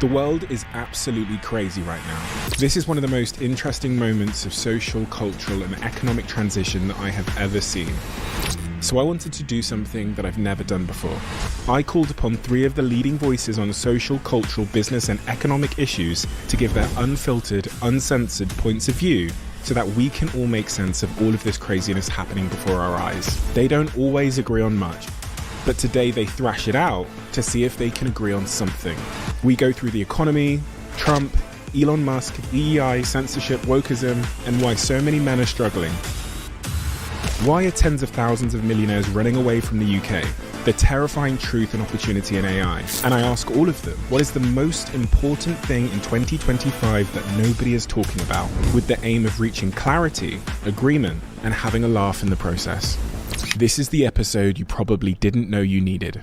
The world is absolutely crazy right now. This is one of the most interesting moments of social, cultural, and economic transition that I have ever seen. So I wanted to do something that I've never done before. I called upon 3 of the leading voices on social, cultural, business, and economic issues to give their unfiltered, uncensored points of view so that we can all make sense of all of this craziness happening before our eyes. They don't always agree on much, but today they thrash it out to see if they can agree on something. We go through the economy, Trump, Elon Musk, EEI, censorship, wokeism, and why so many men are struggling. Why are tens of thousands of millionaires running away from the UK? The terrifying truth and opportunity in AI. And I ask all of them, what is the most important thing in 2025 that nobody is talking about, with the aim of reaching clarity, agreement, and having a laugh in the process? This is the episode you probably didn't know you needed.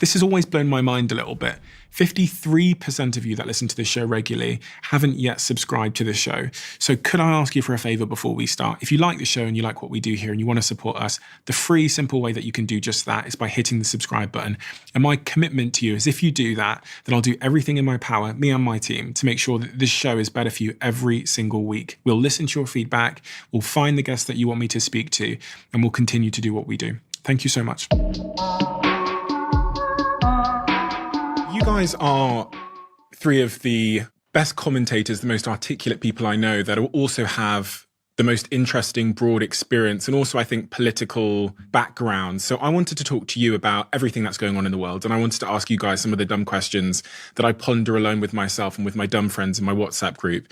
This has always blown my mind a little bit. 53% of you that listen to this show regularly haven't yet subscribed to this show. So could I ask you for a favor before we start? If you like the show and you like what we do here and you want to support us, the free, simple way that you can do just that is by hitting the subscribe button. And my commitment to you is if you do that, then I'll do everything in my power, me and my team, to make sure that this show is better for you every single week. We'll listen to your feedback, we'll find the guests that you want me to speak to, and we'll continue to do what we do. Thank you so much. You guys are 3 of the best commentators, the most articulate people I know that also have the most interesting broad experience and also, I think, political background. So I wanted to talk to you about everything that's going on in the world. And I wanted to ask you guys some of the dumb questions that I ponder alone with myself and with my dumb friends in my WhatsApp group.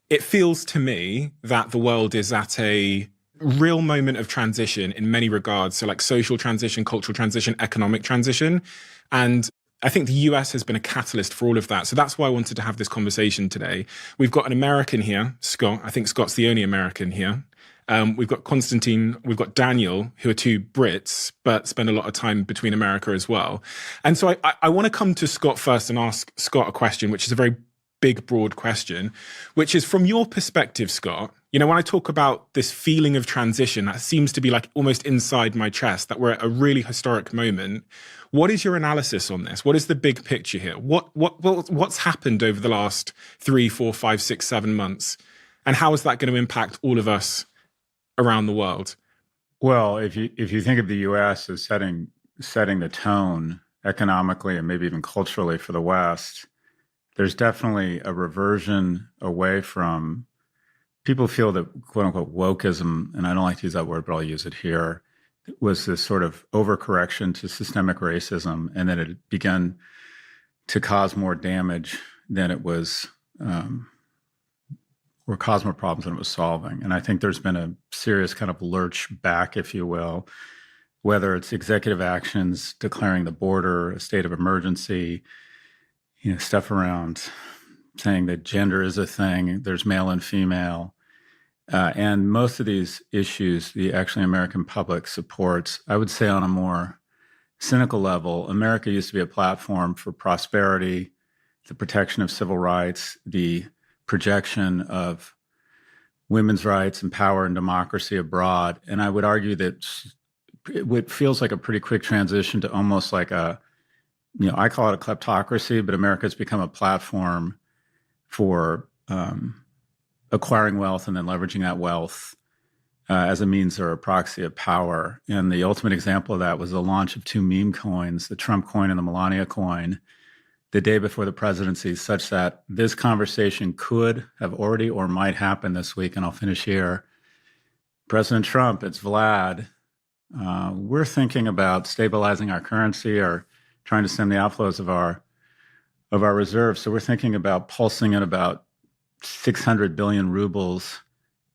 It feels to me that the world is at a real moment of transition in many regards. So like social transition, cultural transition, economic transition. And I think the US has been a catalyst for all of that. So that's why I wanted to have this conversation today. We've got an American here, Scott. I think Scott's the only American here. We've got Konstantin, we've got Daniel, who are 2 Brits, but spend a lot of time between America as well. And so I want to come to Scott first and ask Scott a question, which is a very big, broad question, which is from your perspective, Scott. You know, when I talk about this feeling of transition, that seems to be like almost inside my chest, that we're at a really historic moment. What is your analysis on this? What is the big picture here? What's happened over the last 3, 4, 5, 6, 7 months? And how is that going to impact all of us around the world? Well, if you think of the U.S. as setting the tone economically and maybe even culturally for the West, there's definitely a reversion away from, people feel that quote unquote wokeism, and I don't like to use that word, but I'll use it here, was this sort of overcorrection to systemic racism, and that it began to cause more damage than it was, or cause more problems than it was solving. And I think there's been a serious kind of lurch back, if you will, whether it's executive actions, declaring the border a state of emergency, you know, stuff around saying that gender is a thing, there's male and female. And most of these issues, the actually American public supports. I would say on a more cynical level, America used to be a platform for prosperity, the protection of civil rights, the projection of women's rights and power and democracy abroad. And I would argue that it feels like a pretty quick transition to almost like a, you know, I call it a kleptocracy, but America's become a platform for acquiring wealth and then leveraging that wealth as a means or a proxy of power. And the ultimate example of that was the launch of 2 meme coins, the Trump coin and the Melania coin, the day before the presidency, such that this conversation could have already or might happen this week. And I'll finish here. President Trump, it's Vlad. We're thinking about stabilizing our currency or trying to stem the outflows of our reserves. So we're thinking about pulsing in about 600 billion rubles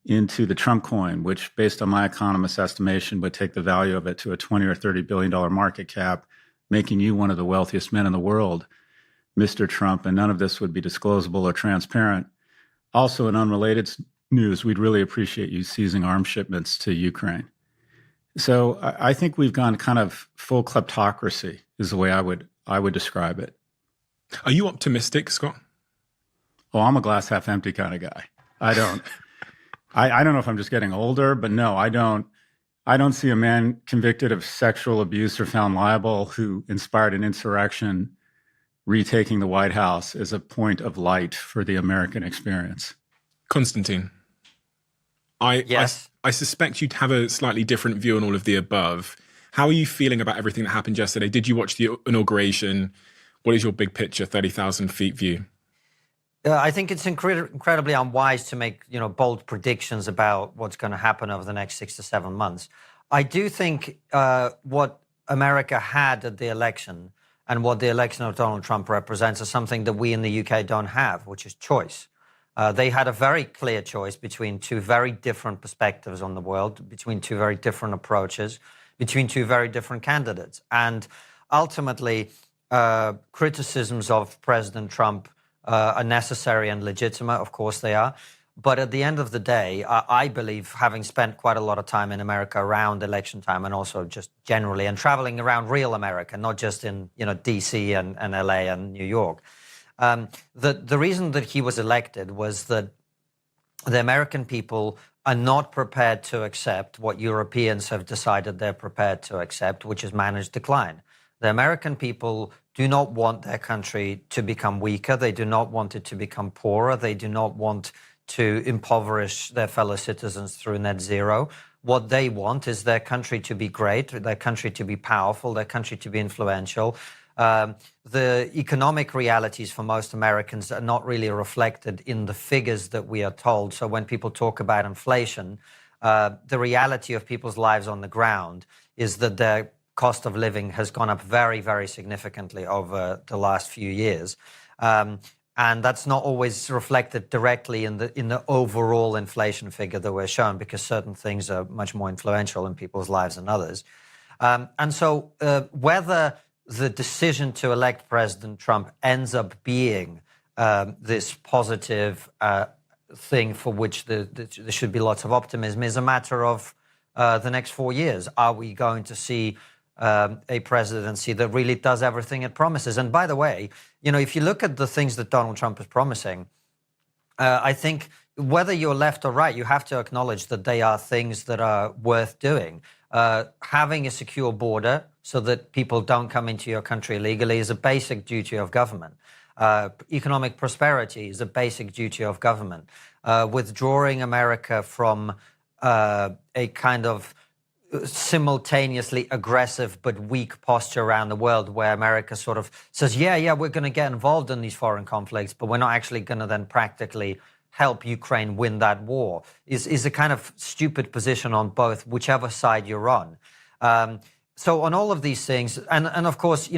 into the Trump coin, which, based on my economist estimation, would take the value of it to a $20 or $30 billion market cap, making you one of the wealthiest men in the world, Mr. Trump. And none of this would be disclosable or transparent. Also, in unrelated news, we'd really appreciate you seizing arms shipments to Ukraine. So I think we've gone kind of full kleptocracy is the way I would describe it. Are you optimistic, Scott? Oh, I'm a glass half empty kind of guy. I don't know if I'm just getting older, but no, I don't. I don't see a man convicted of sexual abuse or found liable who inspired an insurrection retaking the White House as a point of light for the American experience. Konstantin, Yes. I suspect you'd have a slightly different view on all of the above. How are you feeling about everything that happened yesterday? Did you watch the inauguration? What is your big picture, 30,000 feet view? I think it's incredibly unwise to make bold predictions about what's going to happen over the next 6 to 7 months. I do think what America had at the election and what the election of Donald Trump represents is something that we in the UK don't have, which is choice. They had a very clear choice between two very different perspectives on the world, between two very different approaches, between two very different candidates. And ultimately, criticisms of President Trump are necessary and legitimate. Of course they are. But at the end of the day, I believe, having spent quite a lot of time in America around election time and also just generally and traveling around real America, not just in DC and LA and New York, the reason that he was elected was that the American people are not prepared to accept what Europeans have decided they're prepared to accept, which is managed decline. The American people do not want their country to become weaker. They do not want it to become poorer. They do not want to impoverish their fellow citizens through net zero. What they want is their country to be great, their country to be powerful, their country to be influential. The economic realities for most Americans are not really reflected in the figures that we are told. So when people talk about inflation, the reality of people's lives on the ground is that their cost of living has gone up very, very significantly over the last few years. And that's not always reflected directly in the overall inflation figure that we're shown, because certain things are much more influential in people's lives than others. And so whether the decision to elect President Trump ends up being this positive thing for which there should be lots of optimism is a matter of the next 4 years. Are we going to see a presidency that really does everything it promises? And by the way, if you look at the things that Donald Trump is promising, I think whether you're left or right, you have to acknowledge that they are things that are worth doing. Having a secure border so that people don't come into your country illegally is a basic duty of government. Economic prosperity is a basic duty of government. Withdrawing America from a kind of simultaneously aggressive but weak posture around the world, where America sort of says, yeah, we're going to get involved in these foreign conflicts, but we're not actually going to then practically help Ukraine win that war, is a kind of stupid position on both, whichever side you're on. So on all of these things, and of course,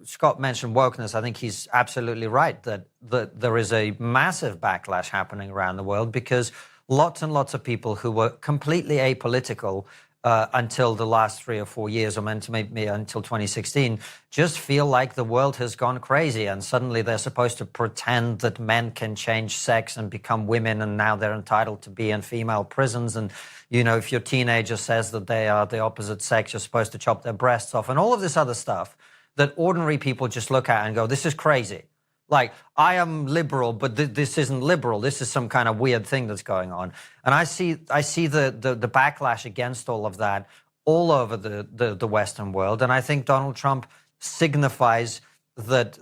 Scott mentioned wokeness. I think he's absolutely right that there is a massive backlash happening around the world, because lots and lots of people who were completely apolitical until the last 3 or 4 years, or maybe until 2016, just feel like the world has gone crazy, and suddenly they're supposed to pretend that men can change sex and become women, and now they're entitled to be in female prisons. And, if your teenager says that they are the opposite sex, you're supposed to chop their breasts off, and all of this other stuff that ordinary people just look at and go, this is crazy. Like, I am liberal, but this isn't liberal. This is some kind of weird thing that's going on. And I see the backlash against all of that all over the Western world. And I think Donald Trump signifies that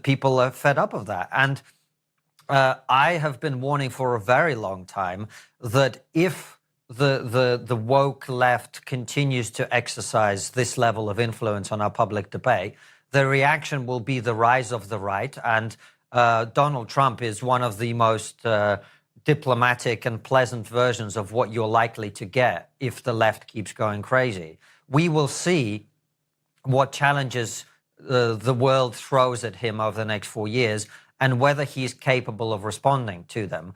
people are fed up of that. And I have been warning for a very long time that if the woke left continues to exercise this level of influence on our public debate, the reaction will be the rise of the right. And Donald Trump is one of the most diplomatic and pleasant versions of what you're likely to get if the left keeps going crazy. We will see what challenges the world throws at him over the next 4 years, and whether he's capable of responding to them.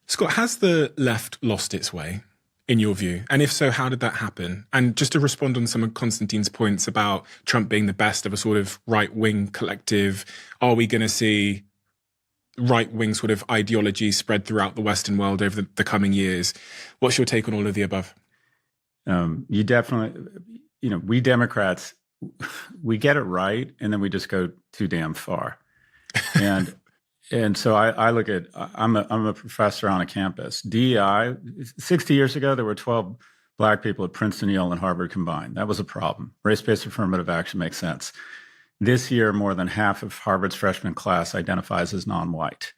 Scott, has the left lost its way, in your view? And if so, how did that happen? And just to respond on some of Konstantin's points about Trump being the best of a sort of right-wing collective, are we going to see right-wing sort of ideology spread throughout the Western world over the coming years? What's your take on all of the above? You definitely, we Democrats, we get it right, and then we just go too damn far. And so I look at, I'm a professor on a campus. DEI, 60 years ago, there were 12 Black people at Princeton, Yale, and Harvard combined. That was a problem. Race-based affirmative action makes sense. This year, more than half of Harvard's freshman class identifies as non-white.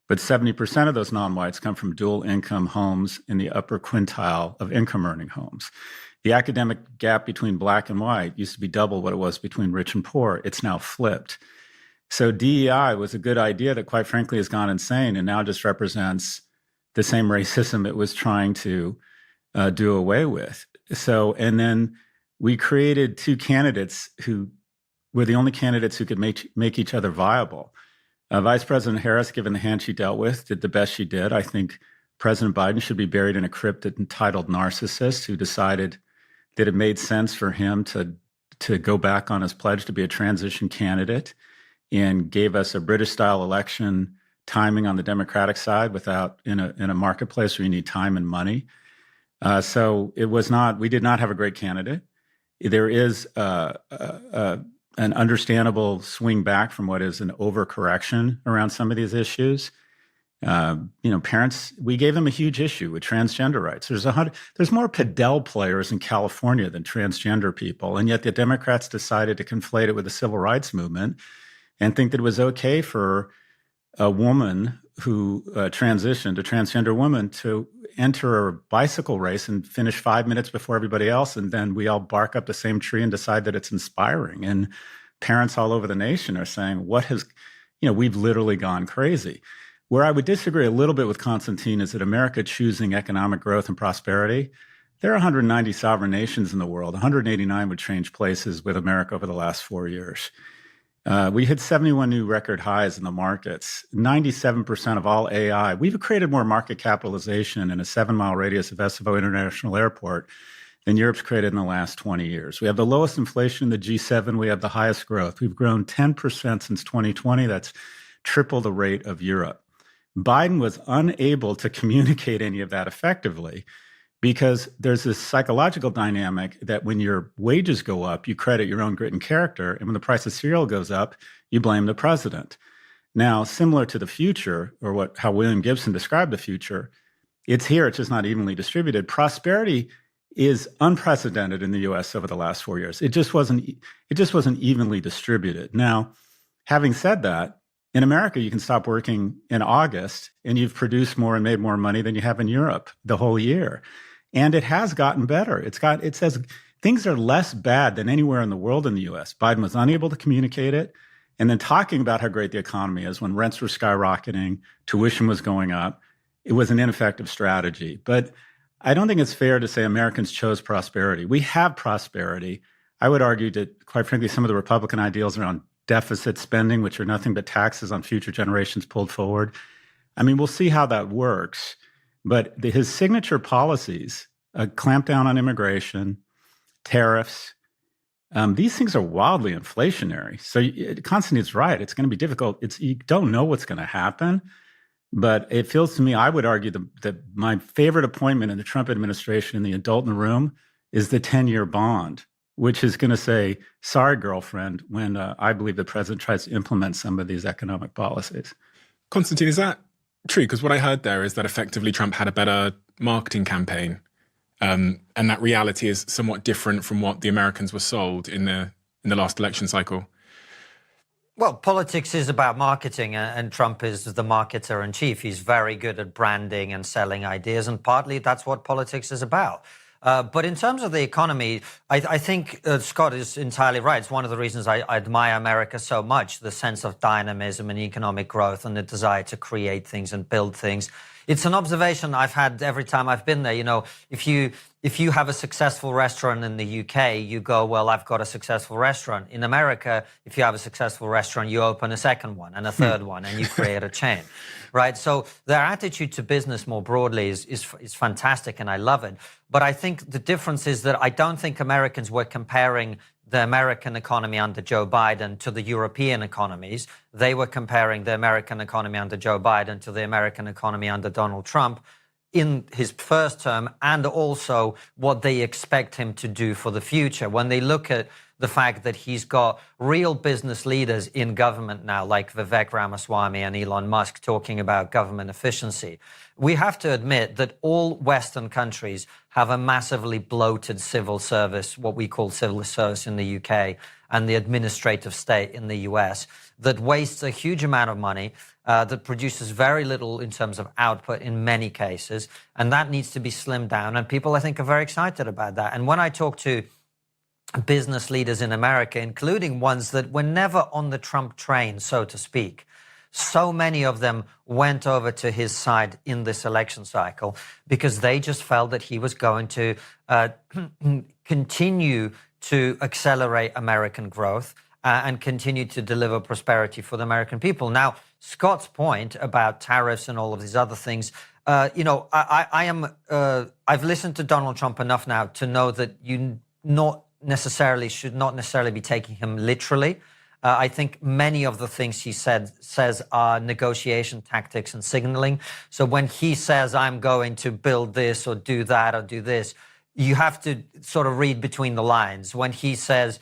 But 70% of those non-whites come from dual income homes in the upper quintile of income earning homes. The academic gap between Black and white used to be double what it was between rich and poor. It's now flipped. So DEI was a good idea that, quite frankly, has gone insane and now just represents the same racism it was trying to do away with. So, and then we created two candidates who were the only candidates who could make each other viable. Vice President Harris, given the hand she dealt with, did the best she did. I think President Biden should be buried in a crypt entitled narcissist, who decided that it made sense for him to go back on his pledge to be a transition candidate and gave us a British-style election timing on the Democratic side without in a marketplace where you need time and money. So it was not. We did not have a great candidate. There is an understandable swing back from what is an overcorrection around some of these issues. Parents, we gave them a huge issue with transgender rights. There's more Padel players in California than transgender people, and yet the Democrats decided to conflate it with the civil rights movement and think that it was okay for a woman who transitioned, a transgender woman, to enter a bicycle race and finish 5 minutes before everybody else, and then we all bark up the same tree and decide that it's inspiring. And parents all over the nation are saying, we've literally gone crazy. Where I would disagree a little bit with Konstantin is that America choosing economic growth and prosperity. There are 190 sovereign nations in the world. 189 would change places with America over the last 4 years. We hit 71 new record highs in the markets, 97% of all AI. We've created more market capitalization in a 7-mile radius of Essevo International Airport than Europe's created in the last 20 years. We have the lowest inflation in the G7. We have the highest growth. We've grown 10% since 2020. That's triple the rate of Europe. Biden was unable to communicate any of that effectively because there's this psychological dynamic that when your wages go up, you credit your own grit and character. And when the price of cereal goes up, you blame the president. Now, similar to the future, or how William Gibson described the future, it's here, it's just not evenly distributed. Prosperity is unprecedented in the US over the last 4 years. It just wasn't evenly distributed. Now, having said that, in America, you can stop working in August and you've produced more and made more money than you have in Europe the whole year. And it has gotten better. It says things are less bad than anywhere in the world in the US. Biden was unable to communicate it. And then talking about how great the economy is when rents were skyrocketing, tuition was going up, it was an ineffective strategy. But I don't think it's fair to say Americans chose prosperity. We have prosperity. I would argue that, quite frankly, some of the Republican ideals around deficit spending, which are nothing but taxes on future generations pulled forward. I mean, we'll see how that works. But his signature policies, a clampdown on immigration, tariffs, these things are wildly inflationary. So Konstantin's right. It's going to be difficult. You don't know what's going to happen. But it feels to me, I would argue that my favorite appointment in the Trump administration in the adult in the room is the 10-year bond, which is going to say, sorry, girlfriend, when I believe the president tries to implement some of these economic policies. Konstantin, is that true? Because what I heard there is that effectively Trump had a better marketing campaign, and that reality is somewhat different from what the Americans were sold in the last election cycle. Well, politics is about marketing, and Trump is the marketer in chief. He's very good at branding and selling ideas, and partly that's what politics is about. But in terms of the economy, I think Scott is entirely right. It's one of the reasons I admire America so much, the sense of dynamism and economic growth and the desire to create things and build things. It's an observation I've had every time I've been there. You know, if you have a successful restaurant in the UK, you go, well, I've got a successful restaurant. In America, if you have a successful restaurant, you open a second one and a third one and you create a chain, right? So their attitude to business more broadly is fantastic and I love it. But I think the difference is that I don't think Americans were comparing the American economy under Joe Biden to the European economies. They were comparing the American economy under Joe Biden to the American economy under Donald Trump in his first term, and also what they expect him to do for the future. When they look at the fact that he's got real business leaders in government now, like Vivek Ramaswamy and Elon Musk, talking about government efficiency. We have to admit that all Western countries have a massively bloated civil service, what we call civil service in the UK, and the administrative state in the US, that wastes a huge amount of money, that produces very little in terms of output in many cases, and that needs to be slimmed down. And people, I think, are very excited about that. And when I talk to business leaders in America, including ones that were never on the Trump train, so to speak, so many of them went over to his side in this election cycle because they just felt that he was going to continue to accelerate American growth and continue to deliver prosperity for the American people. Now, Scott's point about tariffs and all of these other things, I've listened to Donald Trump enough now to know that you should not necessarily be taking him literally. I think many of the things he says are negotiation tactics and signaling. So when he says, I'm going to build this or do that or do this, you have to sort of read between the lines. When he says,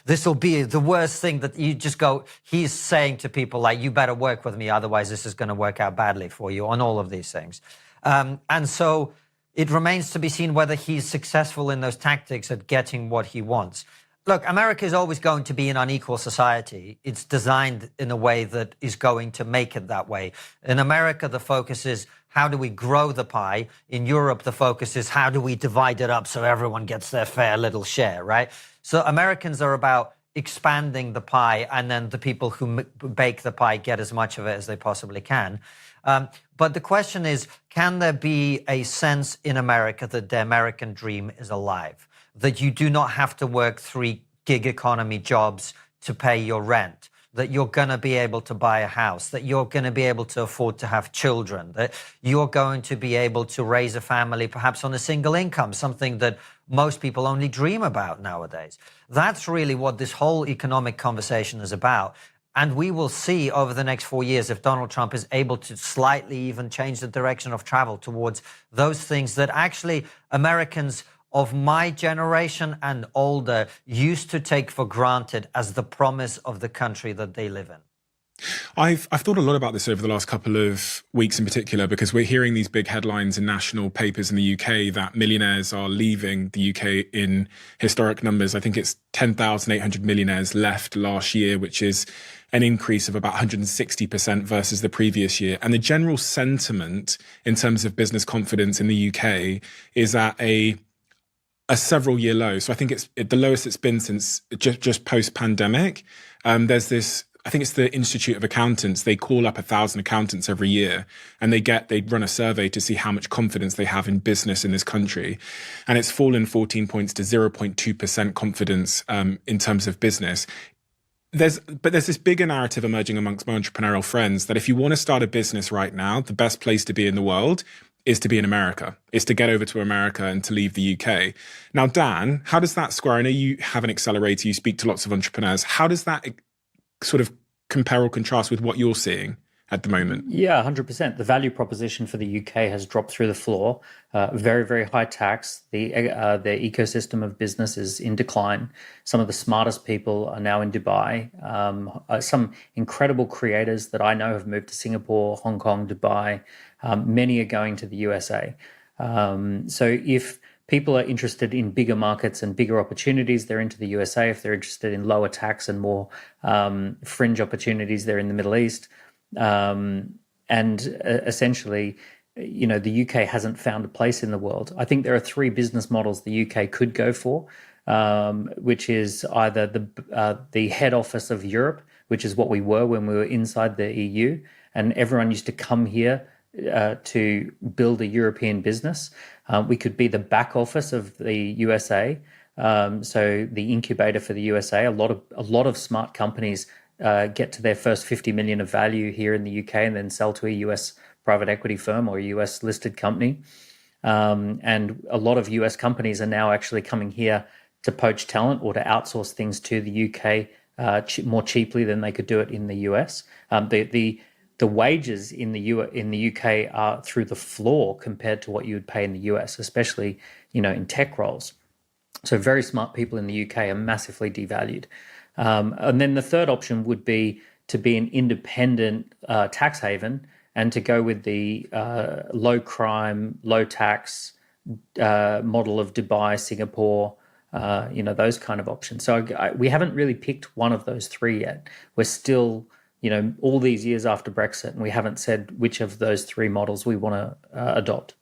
this will be the worst thing, that you just go, he's saying to people like, you better work with me, otherwise this is going to work out badly for you on all of these things. And so it remains to be seen whether he's successful in those tactics at getting what he wants. Look, America is always going to be an unequal society. It's designed in a way that is going to make it that way. In America, the focus is how do we grow the pie? In Europe, the focus is how do we divide it up so everyone gets their fair little share, right? So Americans are about expanding the pie, and then the people who bake the pie get as much of it as they possibly can. But the question is, can there be a sense in America that the American dream is alive? That you do not have to work 3 gig economy jobs to pay your rent, that you're going to be able to buy a house, that you're going to be able to afford to have children, that you're going to be able to raise a family perhaps on a single income, something that most people only dream about nowadays. That's really what this whole economic conversation is about. And we will see over the next 4 years if Donald Trump is able to slightly even change the direction of travel towards those things that actually Americans of my generation and older used to take for granted as the promise of the country that they live in. I've thought a lot about this over the last couple of weeks in particular, because we're hearing these big headlines in national papers in the UK that millionaires are leaving the UK in historic numbers. I think it's 10,800 millionaires left last year, which is an increase of about 160% versus the previous year. And the general sentiment in terms of business confidence in the UK is at a several-year low. So I think it's the lowest it's been since just post-pandemic. There's this, I think it's the Institute of Accountants. They call up 1,000 accountants every year, and they run a survey to see how much confidence they have in business in this country. And it's fallen 14 points to 0.2% confidence in terms of business. There's this bigger narrative emerging amongst my entrepreneurial friends that if you want to start a business right now, the best place to be in the world is to be in America, is to get over to America and to leave the UK. Now, Dan, how does that square? I know you have an accelerator, you speak to lots of entrepreneurs. How does that sort of compare or contrast with what you're seeing at the moment? Yeah, 100%. The value proposition for the UK has dropped through the floor. Very, very high tax. The ecosystem of business is in decline. Some of the smartest people are now in Dubai. Some incredible creators that I know have moved to Singapore, Hong Kong, Dubai. Many are going to the USA. So if people are interested in bigger markets and bigger opportunities, they're into the USA. If they're interested in lower tax and more fringe opportunities, they're in the Middle East. Essentially, the UK hasn't found a place in the world. I think there are 3 business models the UK could go for, which is either the head office of Europe, which is what we were when we were inside the EU, and everyone used to come here to build a European business. We could be the back office of the USA, so the incubator for the USA. A lot of smart companies get to their first 50 million of value here in the UK and then sell to a US private equity firm or a US listed company. And a lot of US companies are now actually coming here to poach talent or to outsource things to the UK more cheaply than they could do it in the US. The wages in the UK are through the floor compared to what you would pay in the US, especially in tech roles. So very smart people in the UK are massively devalued. And then the third option would be to be an independent tax haven and to go with the low crime, low tax model of Dubai, Singapore, those kind of options. So we haven't really picked one of those three yet. We're still, all these years after Brexit, and we haven't said which of those three models we want to adopt.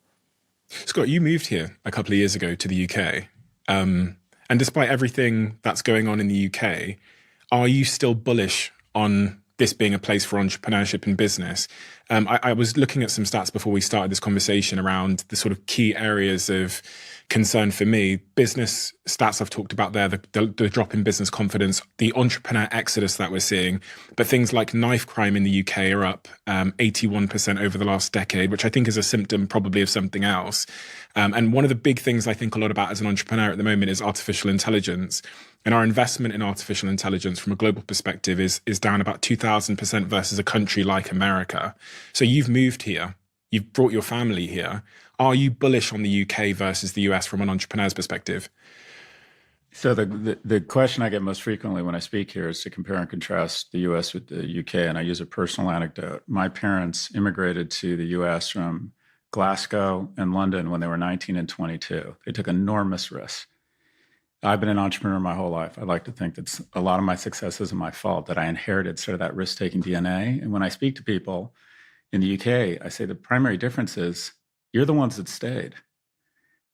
Scott, you moved here a couple of years ago to the UK. And despite everything that's going on in the UK, are you still bullish on this being a place for entrepreneurship and business? I was looking at some stats before we started this conversation around the sort of key areas of concern for me. Business stats I've talked about there, the drop in business confidence, the entrepreneur exodus that we're seeing. But things like knife crime in the UK are up 81% over the last decade, which I think is a symptom probably of something else. And one of the big things I think a lot about as an entrepreneur at the moment is artificial intelligence. And our investment in artificial intelligence from a global perspective is down about 2,000% versus a country like America. So you've moved here, you've brought your family here. Are you bullish on the UK versus the US from an entrepreneur's perspective? So the question I get most frequently when I speak here is to compare and contrast the US with the UK. And I use a personal anecdote. My parents immigrated to the US from Glasgow and London when they were 19 and 22. They took enormous risks. I've been an entrepreneur my whole life. I like to think that a lot of my success isn't my fault, that I inherited sort of that risk-taking DNA. And when I speak to people in the UK, I say the primary difference is you're the ones that stayed.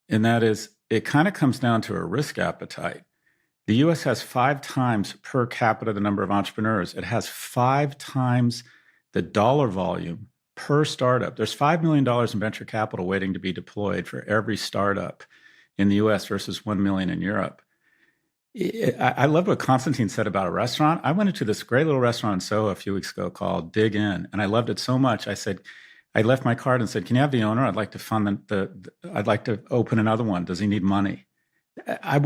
And that is, it kind of comes down to a risk appetite. The US has 5 times per capita the number of entrepreneurs. It has 5 times the dollar volume per startup. There's $5 million in venture capital waiting to be deployed for every startup in the US versus 1 million in Europe. I loved what Konstantin said about a restaurant. I went into this great little restaurant in Soho a few weeks ago called Dig In, and I loved it so much. I left my card and said, "Can you have the owner? I'd like to fund I'd like to open another one. Does he need money?" I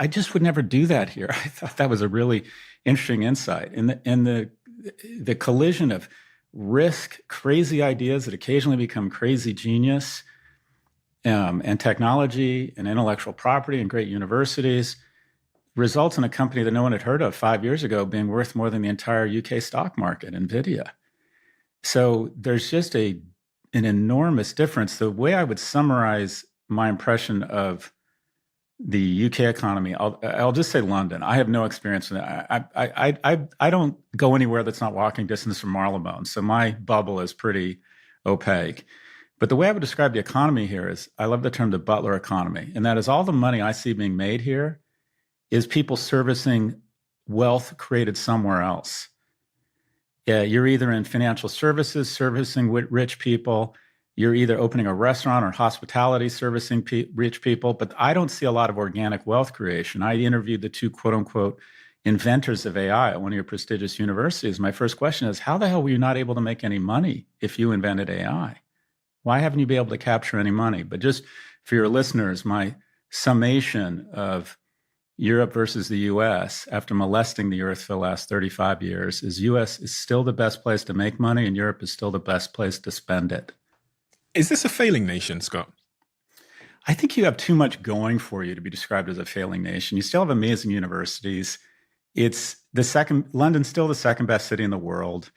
just would never do that here. I thought that was a really interesting insight. And the collision of risk, crazy ideas that occasionally become crazy genius, and technology and intellectual property and great universities results in a company that no one had heard of 5 years ago being worth more than the entire UK stock market, NVIDIA. So there's just an enormous difference. The way I would summarize my impression of the UK economy, I'll just say London. I have no experience in that. I don't go anywhere that's not walking distance from Marylebone, so my bubble is pretty opaque. But the way I would describe the economy here is, I love the term the butler economy, and that is all the money I see being made here is people servicing wealth created somewhere else. You're either in financial services servicing rich people, you're either opening a restaurant or hospitality servicing rich people, but I don't see a lot of organic wealth creation. I interviewed the 2 quote unquote inventors of AI at one of your prestigious universities. My first question is, how the hell were you not able to make any money if you invented AI? Why haven't you been able to capture any money? But just for your listeners, my summation of Europe versus the US after molesting the earth for the last 35 years is US is still the best place to make money and Europe is still the best place to spend it. Is this a failing nation, Scott? I think you have too much going for you to be described as a failing nation. You still have amazing universities. London's still the second best city in the world.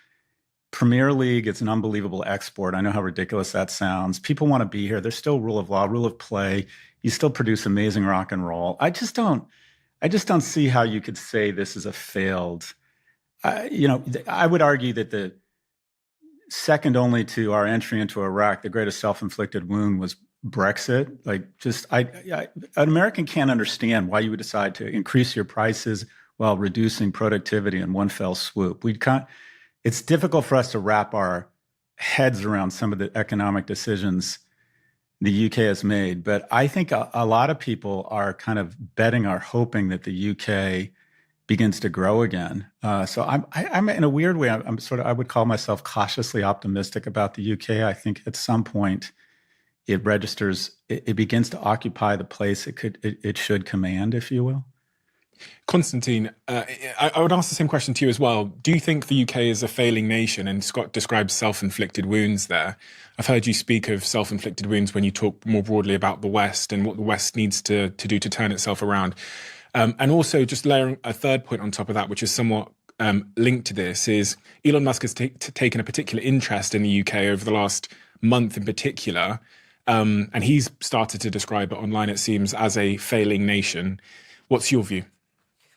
Premier League, it's an unbelievable export. I know how ridiculous that sounds. People want to be here. There's still rule of law, rule of play. You still produce amazing rock and roll. I just don't see how you could say this is a failed. I would argue that the second only to our entry into Iraq, the greatest self-inflicted wound was Brexit. An American can't understand why you would decide to increase your prices while reducing productivity in one fell swoop. It's difficult for us to wrap our heads around some of the economic decisions the UK has made. But I think a lot of people are kind of betting or hoping that the UK begins to grow again. So I'm in a weird way, I would call myself cautiously optimistic about the UK. I think at some point it begins to occupy the place it should command, if you will. Konstantin, I would ask the same question to you as well. Do you think the UK is a failing nation? And Scott describes self-inflicted wounds there. I've heard you speak of self-inflicted wounds when you talk more broadly about the West and what the West needs to do to turn itself around. And also just layering a third point on top of that, which is somewhat linked to this, is Elon Musk has taken a particular interest in the UK over the last month in particular. And he's started to describe it online, it seems, as a failing nation. What's your view?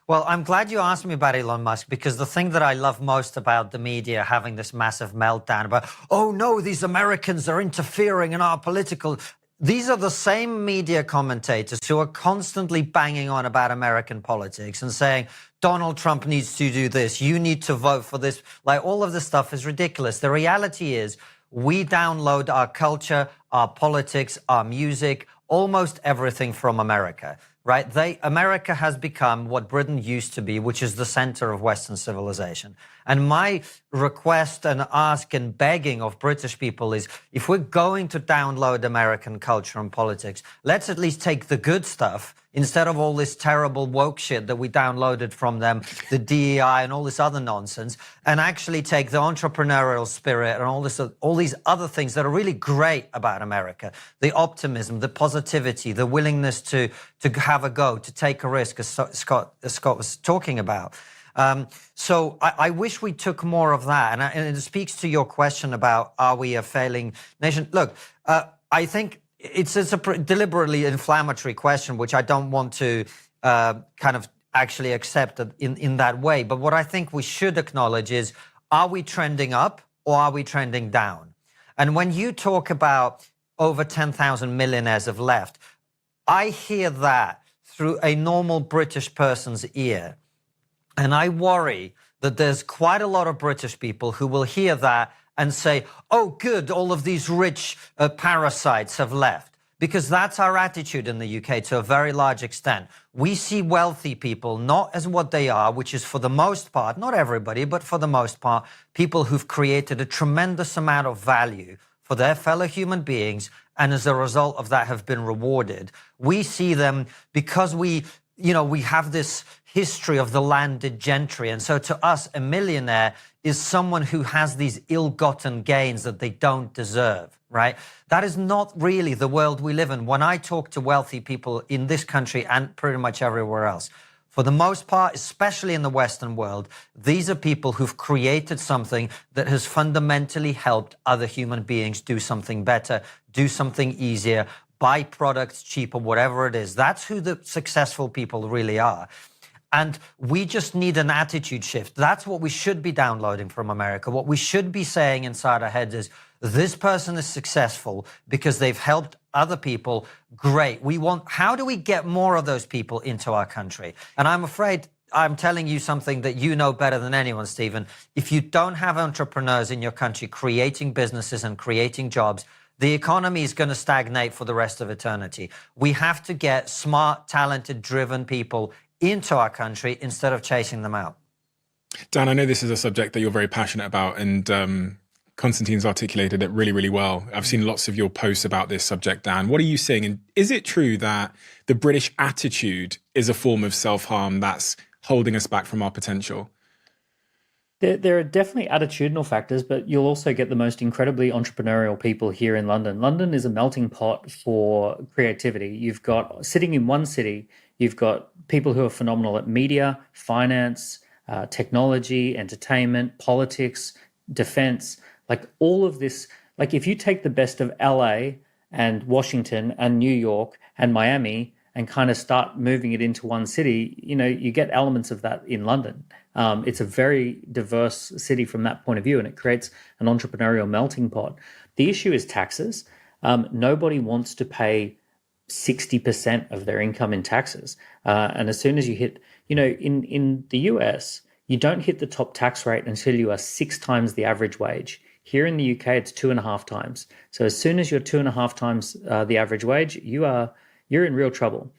Well, I'm glad you asked me about Elon Musk, because the thing that I love most about the media having this massive meltdown about, oh no, these Americans are interfering in our political... These are the same media commentators who are constantly banging on about American politics and saying, Donald Trump needs to do this, you need to vote for this. Like, all of this stuff is ridiculous. The reality is we download our culture, our politics, our music, almost everything from America. Right? America has become what Britain used to be, which is the center of Western civilization. And my request and ask and begging of British people is, if we're going to download American culture and politics, let's at least take the good stuff instead of all this terrible woke shit that we downloaded from them, the DEI and all this other nonsense, and actually take the entrepreneurial spirit and all these other things that are really great about America, the optimism, the positivity, the willingness to have a go, to take a risk, as Scott was talking about. So I wish we took more of that. And it speaks to your question about, are we a failing nation? Look, I think it's a deliberately inflammatory question, which I don't want to kind of actually accept in that way. But what I think we should acknowledge is, are we trending up or are we trending down? And when you talk about over 10,000 millionaires have left, I hear that through a normal British person's ear. And I worry that there's quite a lot of British people who will hear that and say, oh, good, all of these rich parasites have left. Because that's our attitude in the UK to a very large extent. We see wealthy people not as what they are, which is for the most part, not everybody, but for the most part, people who've created a tremendous amount of value for their fellow human beings, and as a result of that have been rewarded. We see them because we have this history of the landed gentry. And so to us, a millionaire is someone who has these ill-gotten gains that they don't deserve, right? That is not really the world we live in. When I talk to wealthy people in this country and pretty much everywhere else, for the most part, especially in the Western world, these are people who've created something that has fundamentally helped other human beings do something better, do something easier, buy products cheaper, whatever it is. That's who the successful people really are. And we just need an attitude shift. That's what we should be downloading from America. What we should be saying inside our heads is, this person is successful because they've helped other people. Great. How do we get more of those people into our country? And I'm afraid I'm telling you something that you know better than anyone, Stephen. If you don't have entrepreneurs in your country creating businesses and creating jobs, the economy is going to stagnate for the rest of eternity. We have to get smart, talented, driven people into our country instead of chasing them out. Dan, I know this is a subject that you're very passionate about, and Konstantin's articulated it really, really well. I've seen lots of your posts about this subject, Dan. What are you saying? And is it true that the British attitude is a form of self-harm that's holding us back from our potential? There are definitely attitudinal factors, but you'll also get the most incredibly entrepreneurial people here in London. London is a melting pot for creativity. You've got, sitting in one city, you've got people who are phenomenal at media, finance, technology, entertainment, politics, defense, like all of this. Like, if you take the best of LA and Washington and New York and Miami and kind of start moving it into one city, you get elements of that in London. It's a very diverse city from that point of view, and it creates an entrepreneurial melting pot. The issue is taxes. Nobody wants to pay 60% of their income in taxes. And as soon as you hit, in the US, you don't hit the top tax rate until you are 6 times the average wage. Here in the UK, it's 2.5 times. So as soon as you're 2.5 times the average wage, you're in real trouble.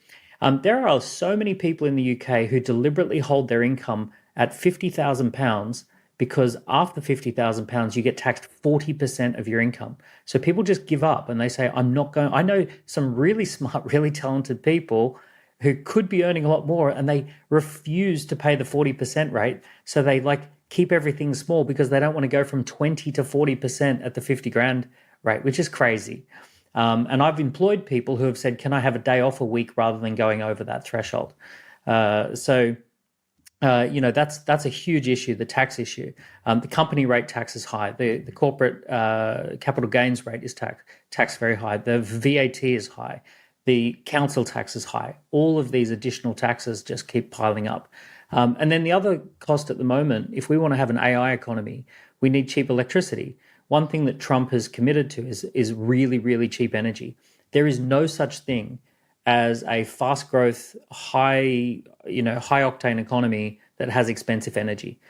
There are so many people in the UK who deliberately hold their income at £50,000 because after £50,000, you get taxed 40% of your income. So people just give up and they say, I'm not going. I know some really smart, really talented people who could be earning a lot more, and they refuse to pay the 40% rate. So they keep everything small because they don't want to go from 20 to 40% at the 50 grand rate, which is crazy. And I've employed people who have said, can I have a day off a week rather than going over that threshold? That's a huge issue, the tax issue. The company rate tax is high. The corporate capital gains rate is taxed very high. The VAT is high. The council tax is high. All of these additional taxes just keep piling up. And then the other cost at the moment, if we want to have an AI economy, we need cheap electricity. One thing that Trump has committed to is really, really cheap energy. There is no such thing as a fast growth, high octane economy that has expensive energy.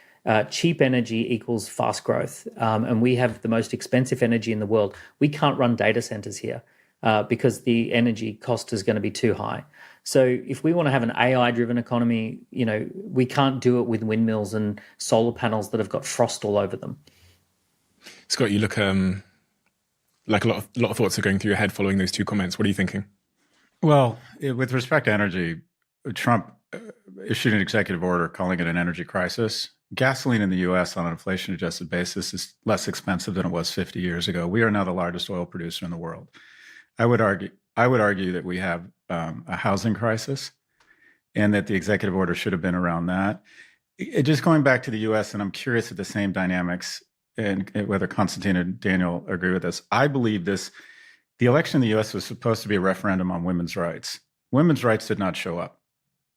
Cheap energy equals fast growth. And we have the most expensive energy in the world. We can't run data centers here because the energy cost is going to be too high. So if we want to have an AI-driven economy, we can't do it with windmills and solar panels that have got frost all over them. Scott, you look like a lot of thoughts are going through your head following those two comments. What are you thinking? Well, with respect to energy, Trump issued an executive order calling it an energy crisis. Gasoline in the U.S. on an inflation-adjusted basis is less expensive than it was 50 years ago. We are now the largest oil producer in the world. I would argue that we have a housing crisis, and that the executive order should have been around that. Just going back to the U.S., and I'm curious at the same dynamics, and whether Konstantin and Daniel agree with this. I believe the election in the U.S. was supposed to be a referendum on women's rights. Women's rights did not show up.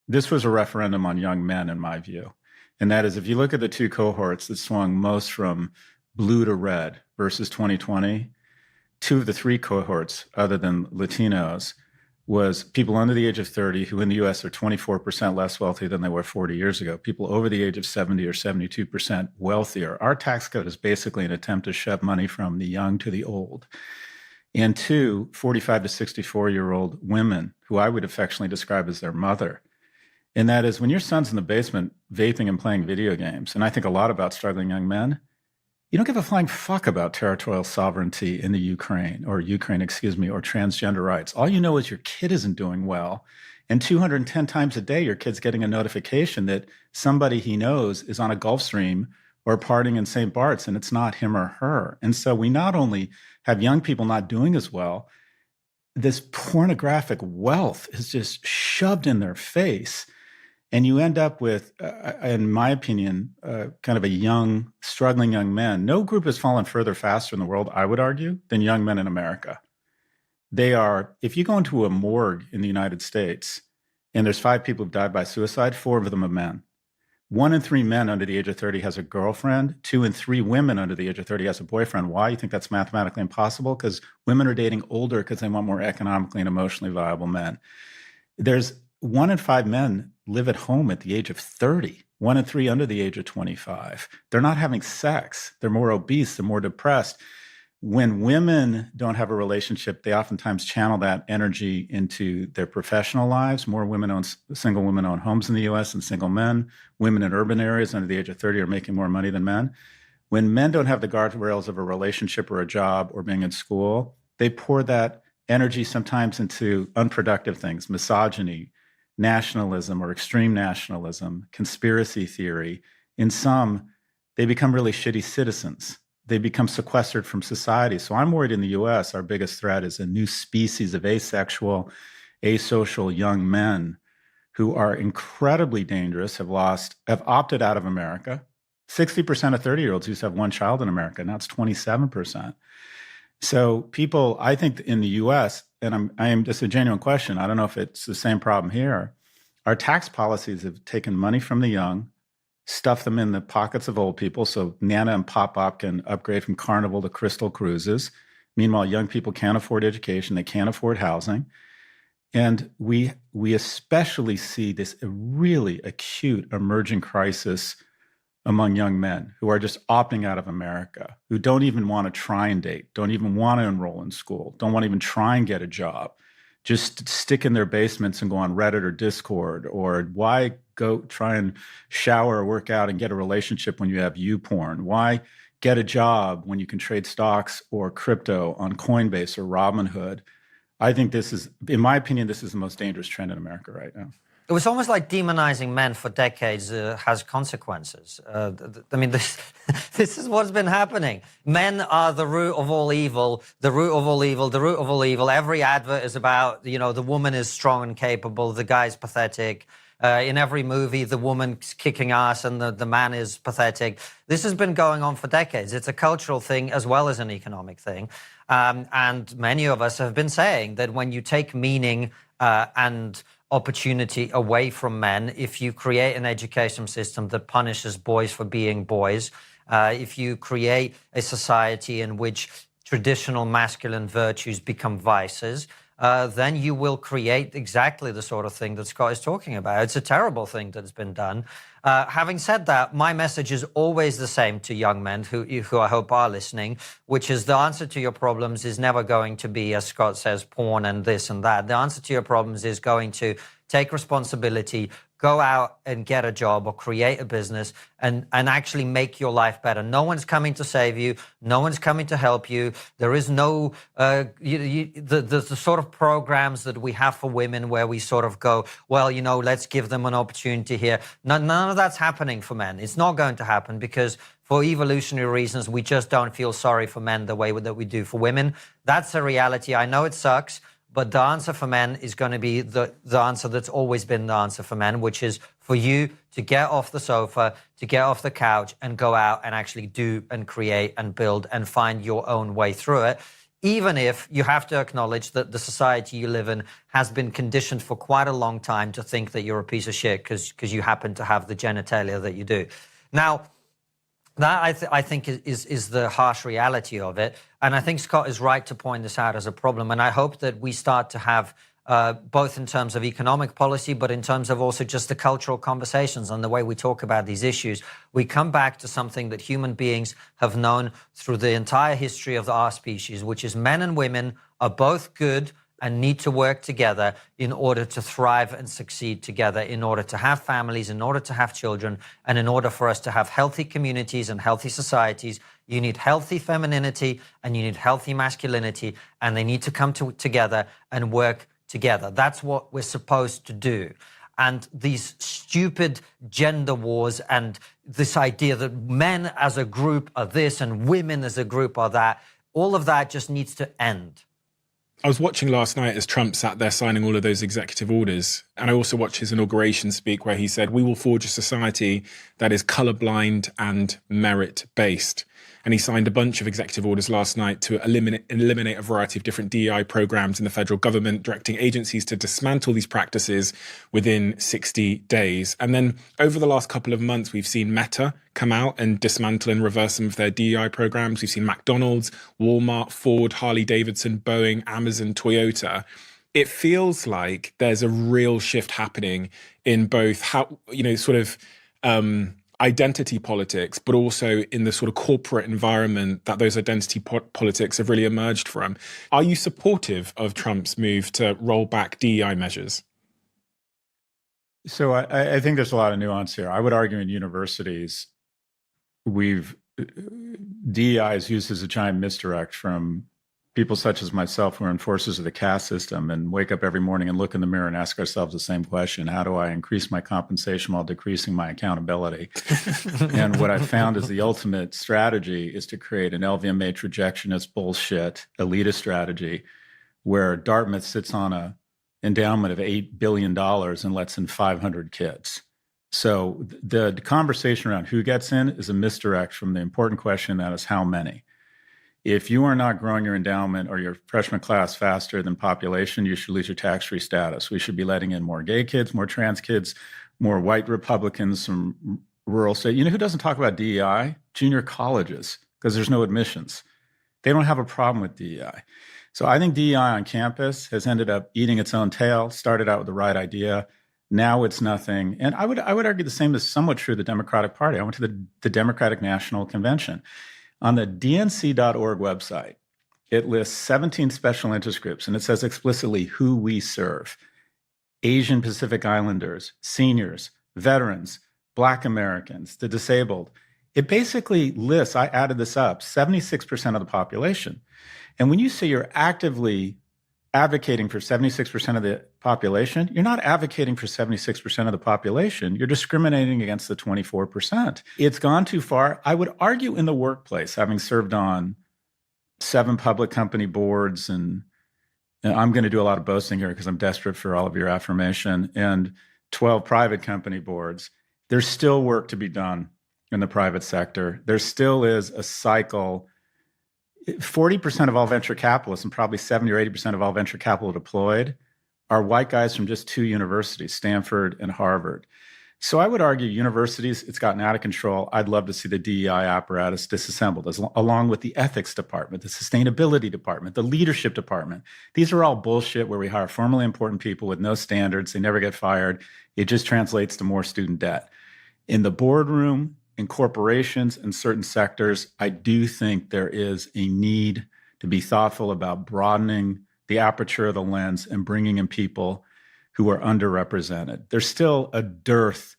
This was a referendum on young men, in my view. And that is, if you look at the two cohorts that swung most from blue to red versus 2020, two of the three cohorts, other than Latinos, was people under the age of 30 who in the U.S. are 24% less wealthy than they were 40 years ago, people over the age of 70 or 72% wealthier. Our tax code is basically an attempt to shove money from the young to the old. And two, 45 to 64-year-old women, who I would affectionately describe as their mother. And that is, when your son's in the basement vaping and playing video games, and I think a lot about struggling young men, you don't give a flying fuck about territorial sovereignty in the Ukraine, or transgender rights. All you know is your kid isn't doing well. And 210 times a day, your kid's getting a notification that somebody he knows is on a Gulf Stream or partying in St. Bart's, and it's not him or her. And so we not only have young people not doing as well, this pornographic wealth is just shoved in their face. And you end up with, in my opinion, kind of a young, struggling young man. No group has fallen further faster in the world, I would argue, than young men in America. They are, if you go into a morgue in the United States and there's 5 people who've died by suicide, 4 of them are men. 1 in 3 men under the age of 30 has a girlfriend. 2 in 3 women under the age of 30 has a boyfriend. Why? You think that's mathematically impossible? Because women are dating older because they want more economically and emotionally viable men. There's 1 in 5 men live at home at the age of 30, 1 in 3 under the age of 25. They're not having sex. They're more obese. They're more depressed. When women don't have a relationship, they oftentimes channel that energy into their professional lives. More single women own homes in the U.S. than single men. Women in urban areas under the age of 30 are making more money than men. When men don't have the guardrails of a relationship or a job or being in school, they pour that energy sometimes into unproductive things, misogyny, nationalism or extreme nationalism, conspiracy theory. In some, they become really shitty citizens. They become sequestered from society. So I'm worried in the US, our biggest threat is a new species of asexual, asocial young men who are incredibly dangerous, have opted out of America. 60% of 30-year-olds used to have 1 child in America. Now it's 27%. So people, I think in the US, and I am just a genuine question, I don't know if it's the same problem here, our tax policies have taken money from the young, stuffed them in the pockets of old people, so Nana and Pop-Pop can upgrade from Carnival to Crystal Cruises. Meanwhile, young people can't afford education, they can't afford housing. And we especially see this really acute emerging crisis among young men who are just opting out of America, who don't even want to try and date, don't even want to enroll in school, don't want to even try and get a job, just stick in their basements and go on Reddit or Discord, or why go try and shower or work out and get a relationship when you have YouPorn? Why get a job when you can trade stocks or crypto on Coinbase or Robinhood? I think this is, in my opinion, this is the most dangerous trend in America right now. It was almost like demonizing men for decades has consequences. I mean, this is what's been happening. Men are the root of all evil, the root of all evil, the root of all evil. Every advert is about, the woman is strong and capable, the guy's pathetic. In every movie, the woman's kicking ass and the man is pathetic. This has been going on for decades. It's a cultural thing as well as an economic thing. And many of us have been saying that when you take meaning and opportunity away from men, if you create an education system that punishes boys for being boys, if you create a society in which traditional masculine virtues become vices, then you will create exactly the sort of thing that Scott is talking about. It's a terrible thing that's been done. Having said that, my message is always the same to young men who I hope are listening, which is the answer to your problems is never going to be, as Scott says, porn and this and that. The answer to your problems is going to take responsibility, go out and get a job or create a business and actually make your life better. No one's coming to save you. No one's coming to help you. There is no, the sort of programs that we have for women where we sort of go, well, let's give them an opportunity here. None of that's happening for men. It's not going to happen because for evolutionary reasons, we just don't feel sorry for men the way that we do for women. That's a reality. I know it sucks. But the answer for men is going to be the answer that's always been the answer for men, which is for you to get off the sofa, to get off the couch and go out and actually do and create and build and find your own way through it, even if you have to acknowledge that the society you live in has been conditioned for quite a long time to think that you're a piece of shit because you happen to have the genitalia that you do. Now, that I think is the harsh reality of it. And I think Scott is right to point this out as a problem. And I hope that we start to have, both in terms of economic policy, but in terms of also just the cultural conversations and the way we talk about these issues, we come back to something that human beings have known through the entire history of our species, which is men and women are both good and need to work together in order to thrive and succeed together, in order to have families, in order to have children, and in order for us to have healthy communities and healthy societies. You need healthy femininity and you need healthy masculinity, and they need to come together and work together. That's what we're supposed to do. And these stupid gender wars and this idea that men as a group are this and women as a group are that, all of that just needs to end. I was watching last night as Trump sat there signing all of those executive orders. And I also watched his inauguration speak where he said, we will forge a society that is colorblind and merit-based. And he signed a bunch of executive orders last night to eliminate a variety of different DEI programs in the federal government, directing agencies to dismantle these practices within 60 days. And then over the last couple of months, we've seen Meta come out and dismantle and reverse some of their DEI programs. We've seen McDonald's, Walmart, Ford, Harley-Davidson, Boeing, Amazon, Toyota. It feels like there's a real shift happening in both how, identity politics, but also in the sort of corporate environment that those identity politics have really emerged from. Are you supportive of Trump's move to roll back DEI measures? So I think there's a lot of nuance here. I would argue in universities, DEI is used as a giant misdirect from people such as myself who are enforcers of the caste system and wake up every morning and look in the mirror and ask ourselves the same question: how do I increase my compensation while decreasing my accountability? And what I've found is the ultimate strategy is to create an LVMH rejectionist bullshit elitist strategy where Dartmouth sits on a endowment of $8 billion and lets in 500 kids. So the conversation around who gets in is a misdirect from the important question, that is how many. If you are not growing your endowment or your freshman class faster than population, you should lose your tax-free status. We should be letting in more gay kids, more trans kids, more white Republicans from rural states. You know who doesn't talk about DEI? Junior colleges, because there's no admissions. They don't have a problem with DEI. So I think DEI on campus has ended up eating its own tail, started out with the right idea. Now it's nothing. And I would argue the same is somewhat true of the Democratic Party. I went to the Democratic National Convention. On the dnc.org website, it lists 17 special interest groups, and it says explicitly who we serve: Asian Pacific Islanders, seniors, veterans, Black Americans, the disabled. It basically lists, I added this up, 76% of the population. And when you say you're actively advocating for 76% of the population, you're not advocating for 76% of the population. You're discriminating against the 24%. It's gone too far. I would argue in the workplace, having served on 7 public company boards, and I'm going to do a lot of boasting here because I'm desperate for all of your affirmation, and 12 private company boards, there's still work to be done in the private sector. There still is a cycle. 40% of all venture capitalists and probably 70 or 80% of all venture capital deployed are white guys from just 2 universities, Stanford and Harvard. So I would argue universities, it's gotten out of control. I'd love to see the DEI apparatus disassembled, along with the ethics department, the sustainability department, the leadership department. These are all bullshit where we hire formally important people with no standards. They never get fired. It just translates to more student debt. In the boardroom, in corporations and certain sectors, I do think there is a need to be thoughtful about broadening the aperture of the lens and bringing in people who are underrepresented. There's still a dearth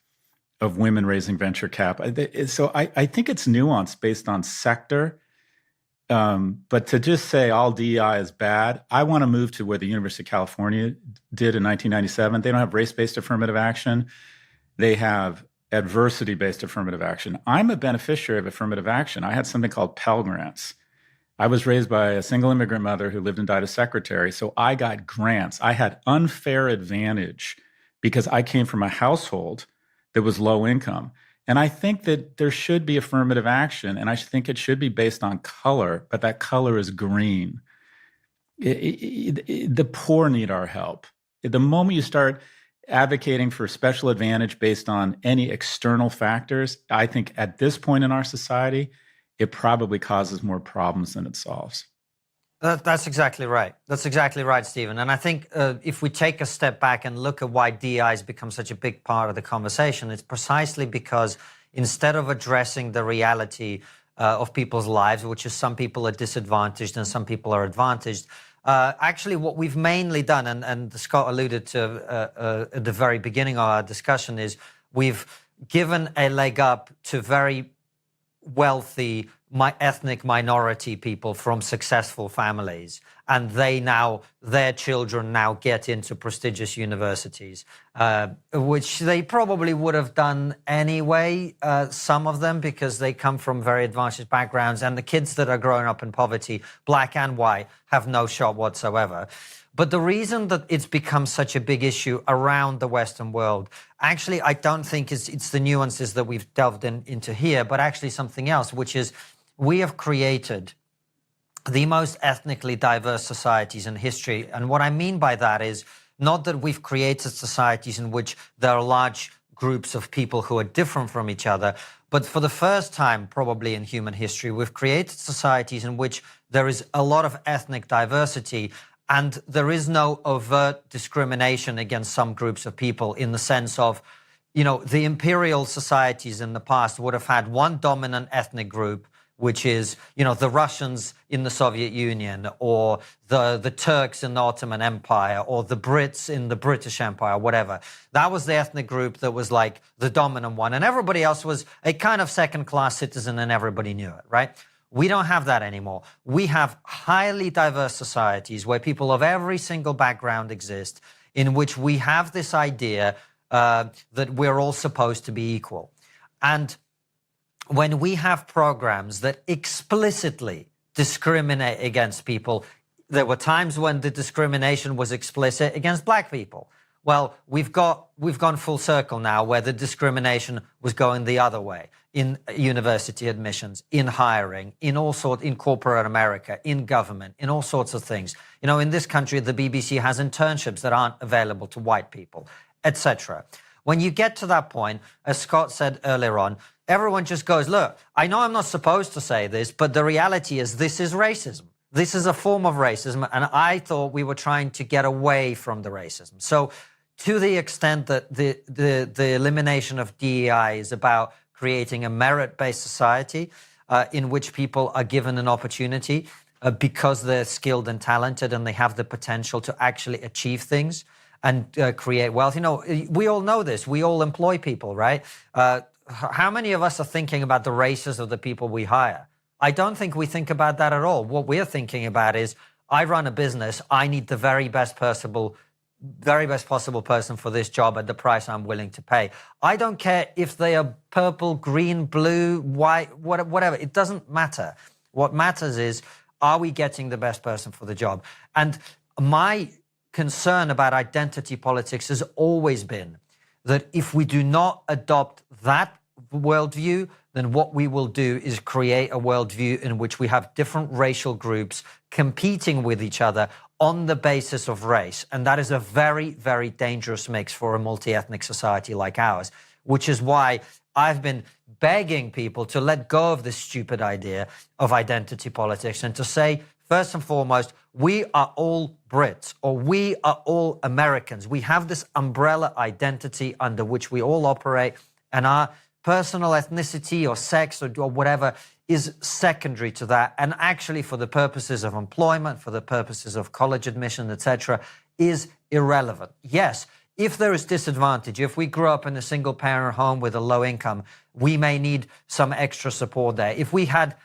of women raising venture cap. So I think it's nuanced based on sector. But to just say all DEI is bad, I want to move to where the University of California did in 1997. They don't have race-based affirmative action. They have adversity-based affirmative action. I'm a beneficiary of affirmative action. I had something called Pell Grants. I was raised by a single immigrant mother who lived and died as secretary, so I got grants. I had unfair advantage because I came from a household that was low income. And I think that there should be affirmative action, and I think it should be based on color, but that color is green. The poor need our help. The moment you start advocating for special advantage based on any external factors, I think at this point in our society, it probably causes more problems than it solves. That's exactly right. That's exactly right, Stephen. And I think if we take a step back and look at why DEI has become such a big part of the conversation, it's precisely because instead of addressing the reality of people's lives, which is some people are disadvantaged and some people are advantaged, actually, what we've mainly done, and Scott alluded to at the very beginning of our discussion, is we've given a leg up to very wealthy ethnic minority people from successful families, and their children now get into prestigious universities, which they probably would have done anyway, some of them, because they come from very advantaged backgrounds, and the kids that are growing up in poverty, black and white, have no shot whatsoever. But the reason that it's become such a big issue around the Western world, actually, I don't think it's the nuances that we've delved into here, but actually something else, which is we have created the most ethnically diverse societies in history. And what I mean by that is not that we've created societies in which there are large groups of people who are different from each other, but for the first time probably in human history, we've created societies in which there is a lot of ethnic diversity, and there is no overt discrimination against some groups of people in the sense of, the imperial societies in the past would have had one dominant ethnic group, which is, the Russians in the Soviet Union, or the Turks in the Ottoman Empire, or the Brits in the British Empire, whatever. That was the ethnic group that was like the dominant one, and everybody else was a kind of second-class citizen, and everybody knew it, right? We don't have that anymore. We have highly diverse societies where people of every single background exist, in which we have this idea that we're all supposed to be equal. And when we have programs that explicitly discriminate against people, there were times when the discrimination was explicit against black people. Well, we've gone full circle now where the discrimination was going the other way in university admissions, in hiring, in corporate America, in government, in all sorts of things. In this country, the BBC has internships that aren't available to white people, etc. When you get to that point, as Scott said earlier on, everyone just goes, look, I know I'm not supposed to say this, but the reality is this is racism. This is a form of racism, and I thought we were trying to get away from the racism. So to the extent that the elimination of DEI is about creating a merit-based society in which people are given an opportunity because they're skilled and talented and they have the potential to actually achieve things and create wealth. We all know this. We all employ people, right? How many of us are thinking about the races of the people we hire? I don't think we think about that at all. What we're thinking about is, I run a business. I need the very best possible person for this job at the price I'm willing to pay. I don't care if they are purple, green, blue, white, whatever. It doesn't matter. What matters is, are we getting the best person for the job? And my concern about identity politics has always been that if we do not adopt that worldview, then what we will do is create a worldview in which we have different racial groups competing with each other on the basis of race. And that is a very, very dangerous mix for a multi-ethnic society like ours, which is why I've been begging people to let go of this stupid idea of identity politics and to say, first and foremost, we are all Brits, or we are all Americans. We have this umbrella identity under which we all operate, and our personal ethnicity or sex or whatever is secondary to that, and actually for the purposes of employment, for the purposes of college admission, etc., is irrelevant. Yes, if there is disadvantage, if we grew up in a single-parent home with a low income, we may need some extra support there. If we had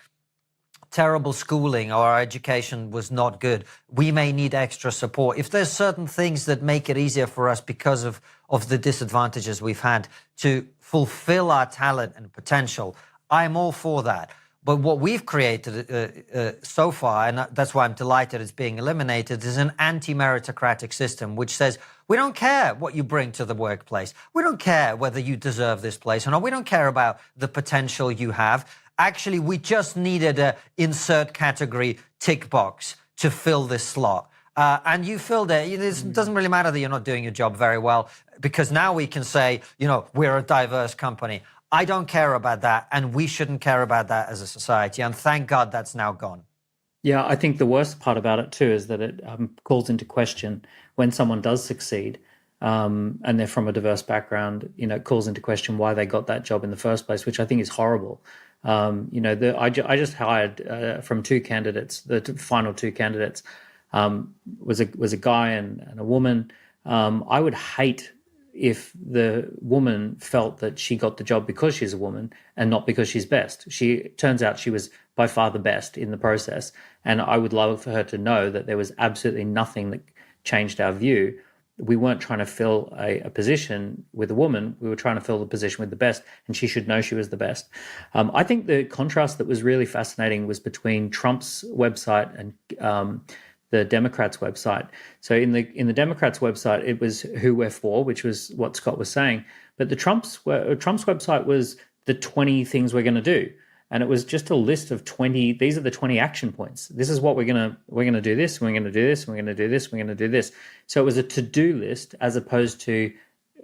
terrible schooling or our education was not good, we may need extra support. If there's certain things that make it easier for us because of the disadvantages we've had to fulfill our talent and potential, I'm all for that. But what we've created so far, and that's why I'm delighted it's being eliminated, is an anti-meritocratic system which says, we don't care what you bring to the workplace. We don't care whether you deserve this place or not. We don't care about the potential you have. Actually, we just needed a insert category tick box to fill this slot. And you filled it. It doesn't really matter that you're not doing your job very well, because now we can say, we're a diverse company. I don't care about that, and we shouldn't care about that as a society. And thank God that's now gone. Yeah, I think the worst part about it too is that it calls into question when someone does succeed and they're from a diverse background, it calls into question why they got that job in the first place, which I think is horrible. I just hired from two candidates, the final two candidates was a guy and a woman. I would hate if the woman felt that she got the job because she's a woman and not because she's best. Turns out she was by far the best in the process. And I would love for her to know that there was absolutely nothing that changed our view. We weren't trying to fill a position with a woman. We were trying to fill the position with the best, and she should know she was the best. I think the contrast that was really fascinating was between Trump's website and the Democrats' website. So in the Democrats' website, it was who we're for, which was what Scott was saying. But the Trump's website was the 20 things we're going to do. And it was just a list of 20, these are the 20 action points. This is what we're going to do this, we're going to do this, we're going to do this, we're going to do this. So it was a to-do list as opposed to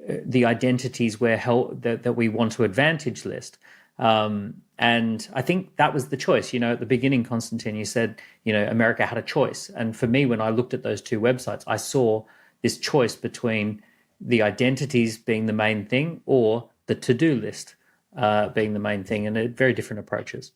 the identities that we want to advantage list. And I think that was the choice. At the beginning, Konstantin, you said, America had a choice. And for me, when I looked at those two websites, I saw this choice between the identities being the main thing or the to-do list being the main thing, and very different approaches.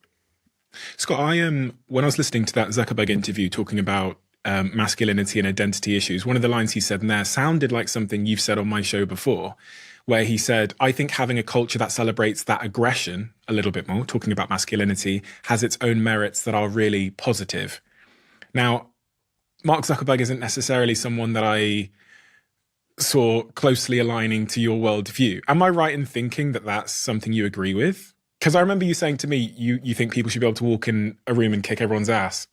Scott, when I was listening to that Zuckerberg interview talking about masculinity and identity issues, one of the lines he said in there sounded like something you've said on my show before, where he said, I think having a culture that celebrates that aggression a little bit more, talking about masculinity, has its own merits that are really positive. Now, Mark Zuckerberg isn't necessarily someone that I saw closely aligning to your worldview. Am I right in thinking that that's something you agree with? Because I remember you saying to me, you think people should be able to walk in a room and kick everyone's ass.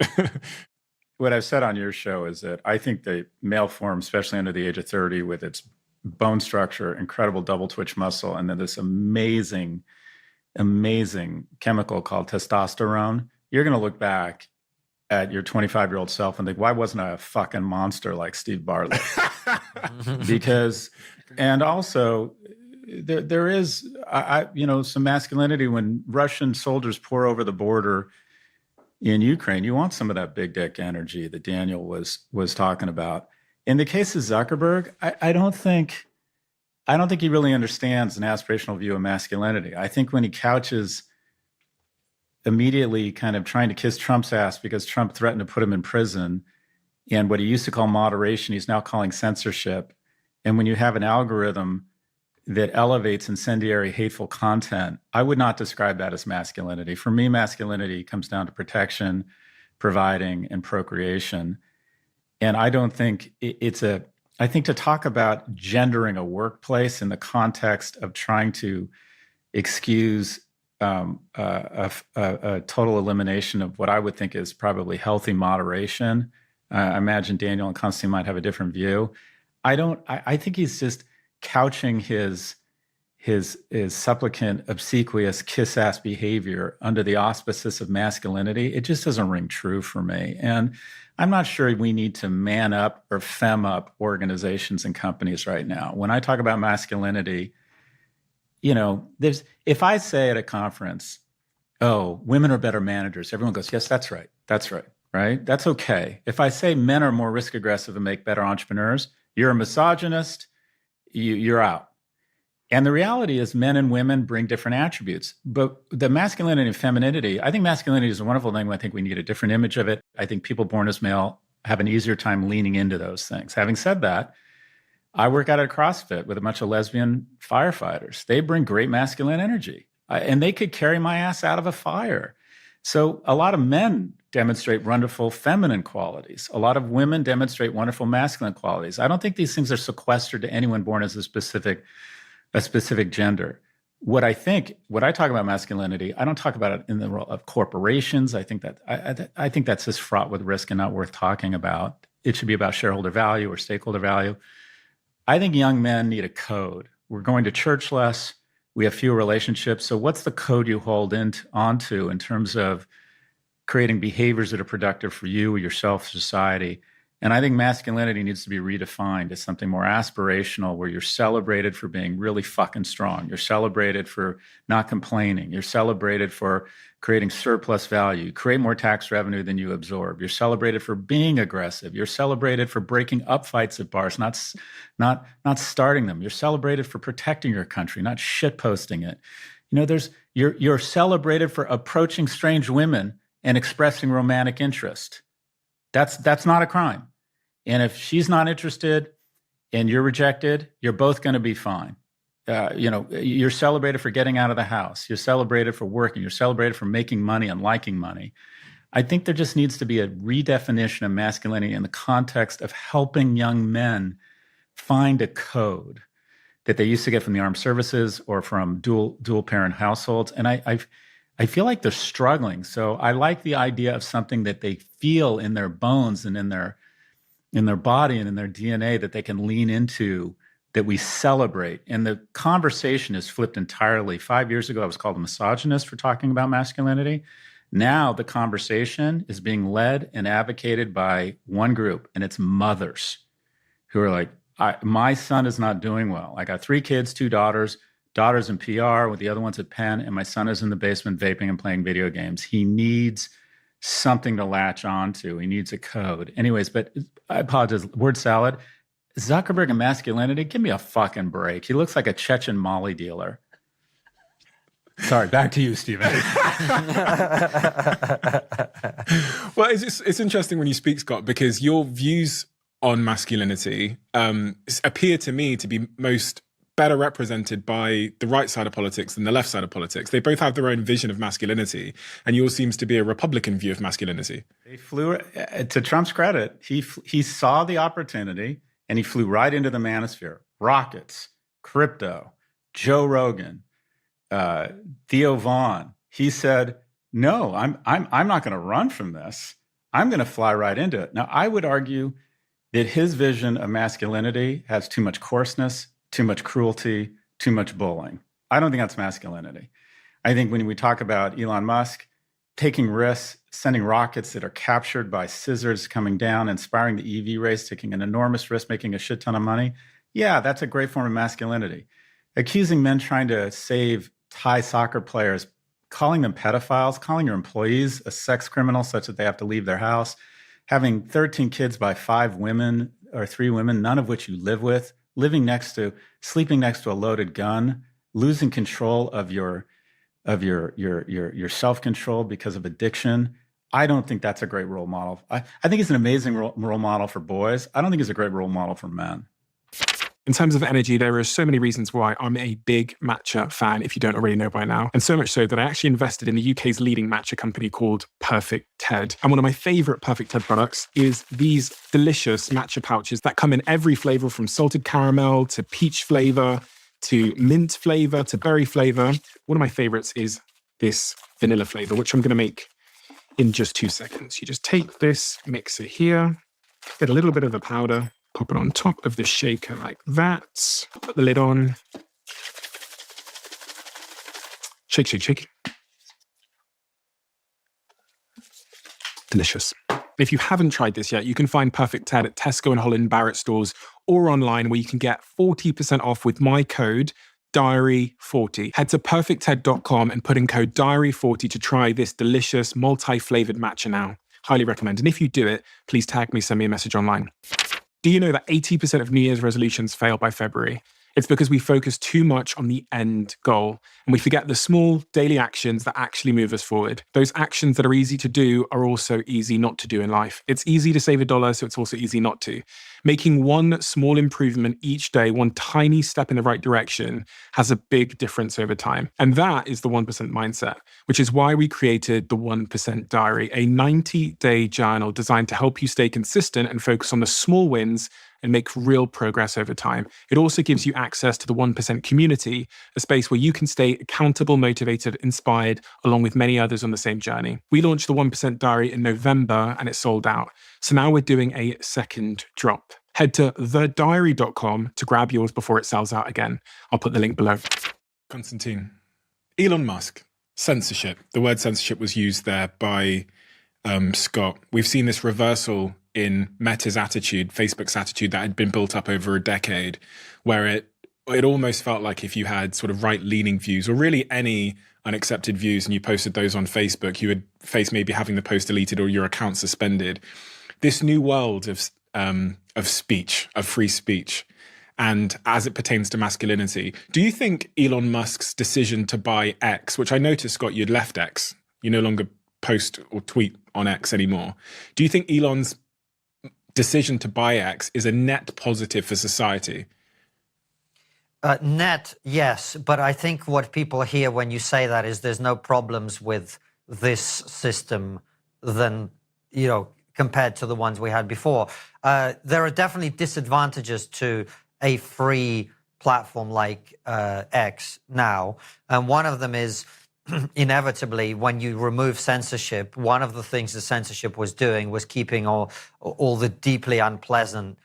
What I've said on your show is that I think the male form, especially under the age of 30, with its bone structure, incredible double twitch muscle, and then this amazing chemical called testosterone, you're going to look back at your 25-year-old self and think, why wasn't I a fucking monster like Steve Bartlett? Because, and also there is, some masculinity when Russian soldiers pour over the border in Ukraine. You want some of that big dick energy that Daniel was talking about. In the case of Zuckerberg, I don't think he really understands an aspirational view of masculinity. I think when he couches immediately kind of trying to kiss Trump's ass because Trump threatened to put him in prison, and what he used to call moderation, he's now calling censorship. And when you have an algorithm that elevates incendiary, hateful content, I would not describe that as masculinity. For me, masculinity comes down to protection, providing, and procreation. And I don't think I think to talk about gendering a workplace in the context of trying to excuse a total elimination of what I would think is probably healthy moderation. I imagine Daniel and Konstantin might have a different view. I think he's just couching his supplicant, obsequious, kiss-ass behavior under the auspices of masculinity. It just doesn't ring true for me. And I'm not sure we need to man up or fem up organizations and companies right now. When I talk about masculinity, if I say at a conference, oh, women are better managers, everyone goes, yes, that's right. That's right. Right? That's okay. If I say men are more risk aggressive and make better entrepreneurs, you're a misogynist, you're out. And the reality is men and women bring different attributes. But the masculinity and femininity, I think masculinity is a wonderful thing. I think we need a different image of it. I think people born as male have an easier time leaning into those things. Having said that, I work out at CrossFit with a bunch of lesbian firefighters. They bring great masculine energy, and they could carry my ass out of a fire. So a lot of men demonstrate wonderful feminine qualities. A lot of women demonstrate wonderful masculine qualities. I don't think these things are sequestered to anyone born as a specific gender. What I talk about masculinity, I don't talk about it in the role of corporations. I think that's just fraught with risk and not worth talking about. It should be about shareholder value or stakeholder value. I think young men need a code. We're going to church less. We have fewer relationships. So what's the code you hold onto in terms of creating behaviors that are productive for you, yourself, society? And I think masculinity needs to be redefined as something more aspirational, where you're celebrated for being really fucking strong. You're celebrated for not complaining. You're celebrated for creating surplus value. You create more tax revenue than you absorb. You're celebrated for being aggressive. You're celebrated for breaking up fights at bars, not starting them. You're celebrated for protecting your country, not shitposting it. You're celebrated for approaching strange women and expressing romantic interest. That's not a crime. And if she's not interested and you're rejected, you're both going to be fine. You're celebrated for getting out of the house. You're celebrated for working. You're celebrated for making money and liking money. I think there just needs to be a redefinition of masculinity in the context of helping young men find a code that they used to get from the armed services or from dual parent households. And I feel like they're struggling. So I like the idea of something that they feel in their bones and in their body and in their DNA that they can lean into, that we celebrate. And the conversation is flipped entirely. 5 years ago, I was called a misogynist for talking about masculinity. Now the conversation is being led and advocated by one group, and it's mothers who are like, my son is not doing well. I got 3 kids, 2 daughters in PR with the other ones at Penn, and my son is in the basement vaping and playing video games. He needs something to latch onto. He needs a code. Anyways, but I apologize. Word salad. Zuckerberg and masculinity, give me a fucking break. He looks like a Chechen Molly dealer. Sorry, back to you, Stephen. Well, it's interesting when you speak, Scott, because your views on masculinity appear to me to be better represented by the right side of politics than the left side of politics. They both have their own vision of masculinity, and yours seems to be a Republican view of masculinity. They flew, to Trump's credit, he saw the opportunity and he flew right into the manosphere. Rockets, crypto, Joe Rogan, Theo Vaughn. He said, no, I'm not going to run from this. I'm going to fly right into it. Now, I would argue that his vision of masculinity has too much coarseness, too much cruelty, too much bullying. I don't think that's masculinity. I think when we talk about Elon Musk taking risks, sending rockets that are captured by scissors coming down, inspiring the EV race, taking an enormous risk, making a shit ton of money, yeah, that's a great form of masculinity. Accusing men trying to save Thai soccer players, calling them pedophiles, calling your employees a sex criminal such that they have to leave their house, having 13 kids by 5 women or 3 women, none of which you live with, sleeping next to a loaded gun, losing control of your self-control because of addiction. I don't think that's a great role model. I think he's an amazing role model for boys. I don't think he's a great role model for men. In terms of energy, there are so many reasons why I'm a big matcha fan, if you don't already know by now. And so much so that I actually invested in the UK's leading matcha company called Perfect Ted. And one of my favorite Perfect Ted products is these delicious matcha pouches that come in every flavor, from salted caramel to peach flavor to mint flavor to berry flavor. One of my favorites is this vanilla flavor, which I'm going to make in just 2 seconds. You just take this mixer here, get a little bit of the powder, pop it on top of the shaker like that. Put the lid on. Shake, shake, shake. Delicious. If you haven't tried this yet, you can find Perfect Ted at Tesco and Holland Barrett stores or online, where you can get 40% off with my code Diary40. Head to perfectted.com and put in code Diary40 to try this delicious multi-flavored matcha now. Highly recommend. And if you do it, please tag me, send me a message online. Do you know that 80% of New Year's resolutions fail by February? It's because we focus too much on the end goal, and we forget the small daily actions that actually move us forward. Those actions that are easy to do are also easy not to do in life. It's easy to save $1, so it's also easy not to. Making one small improvement each day, one tiny step in the right direction, has a big difference over time. And that is the 1% mindset, which is why we created the 1% Diary, a 90-day journal designed to help you stay consistent and focus on the small wins and make real progress over time. It also gives you access to the 1% community, a space where you can stay accountable, motivated, inspired, along with many others on the same journey. We launched the 1% Diary in November and it sold out. So now we're doing a second drop. Head to thediary.com to grab yours before it sells out again. I'll put the link below. Konstantin, Elon Musk, censorship. The word censorship was used there by Scott. We've seen this reversal in Meta's attitude, Facebook's attitude, that had been built up over a decade, where it almost felt like if you had sort of right-leaning views, or really any unaccepted views, and you posted those on Facebook, you would face maybe having the post deleted or your account suspended. This new world of speech, of free speech, and as it pertains to masculinity, do you think Elon Musk's decision to buy X, which I noticed, Scott, you'd left X, you no longer post or tweet on X anymore. Do you think Elon's decision to buy X is a net positive for society? Net, yes. But I think what people hear when you say that is there's no problems with this system than, compared to the ones we had before. There are definitely disadvantages to a free platform like X now. And one of them is, inevitably, when you remove censorship, one of the things the censorship was doing was keeping all the deeply unpleasant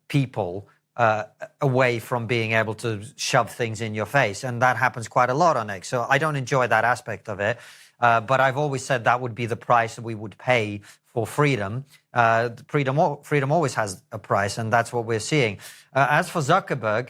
people away from being able to shove things in your face. And that happens quite a lot on X. So I don't enjoy that aspect of it. But I've always said that would be the price that we would pay for freedom. Freedom always has a price, and that's what we're seeing. As for Zuckerberg,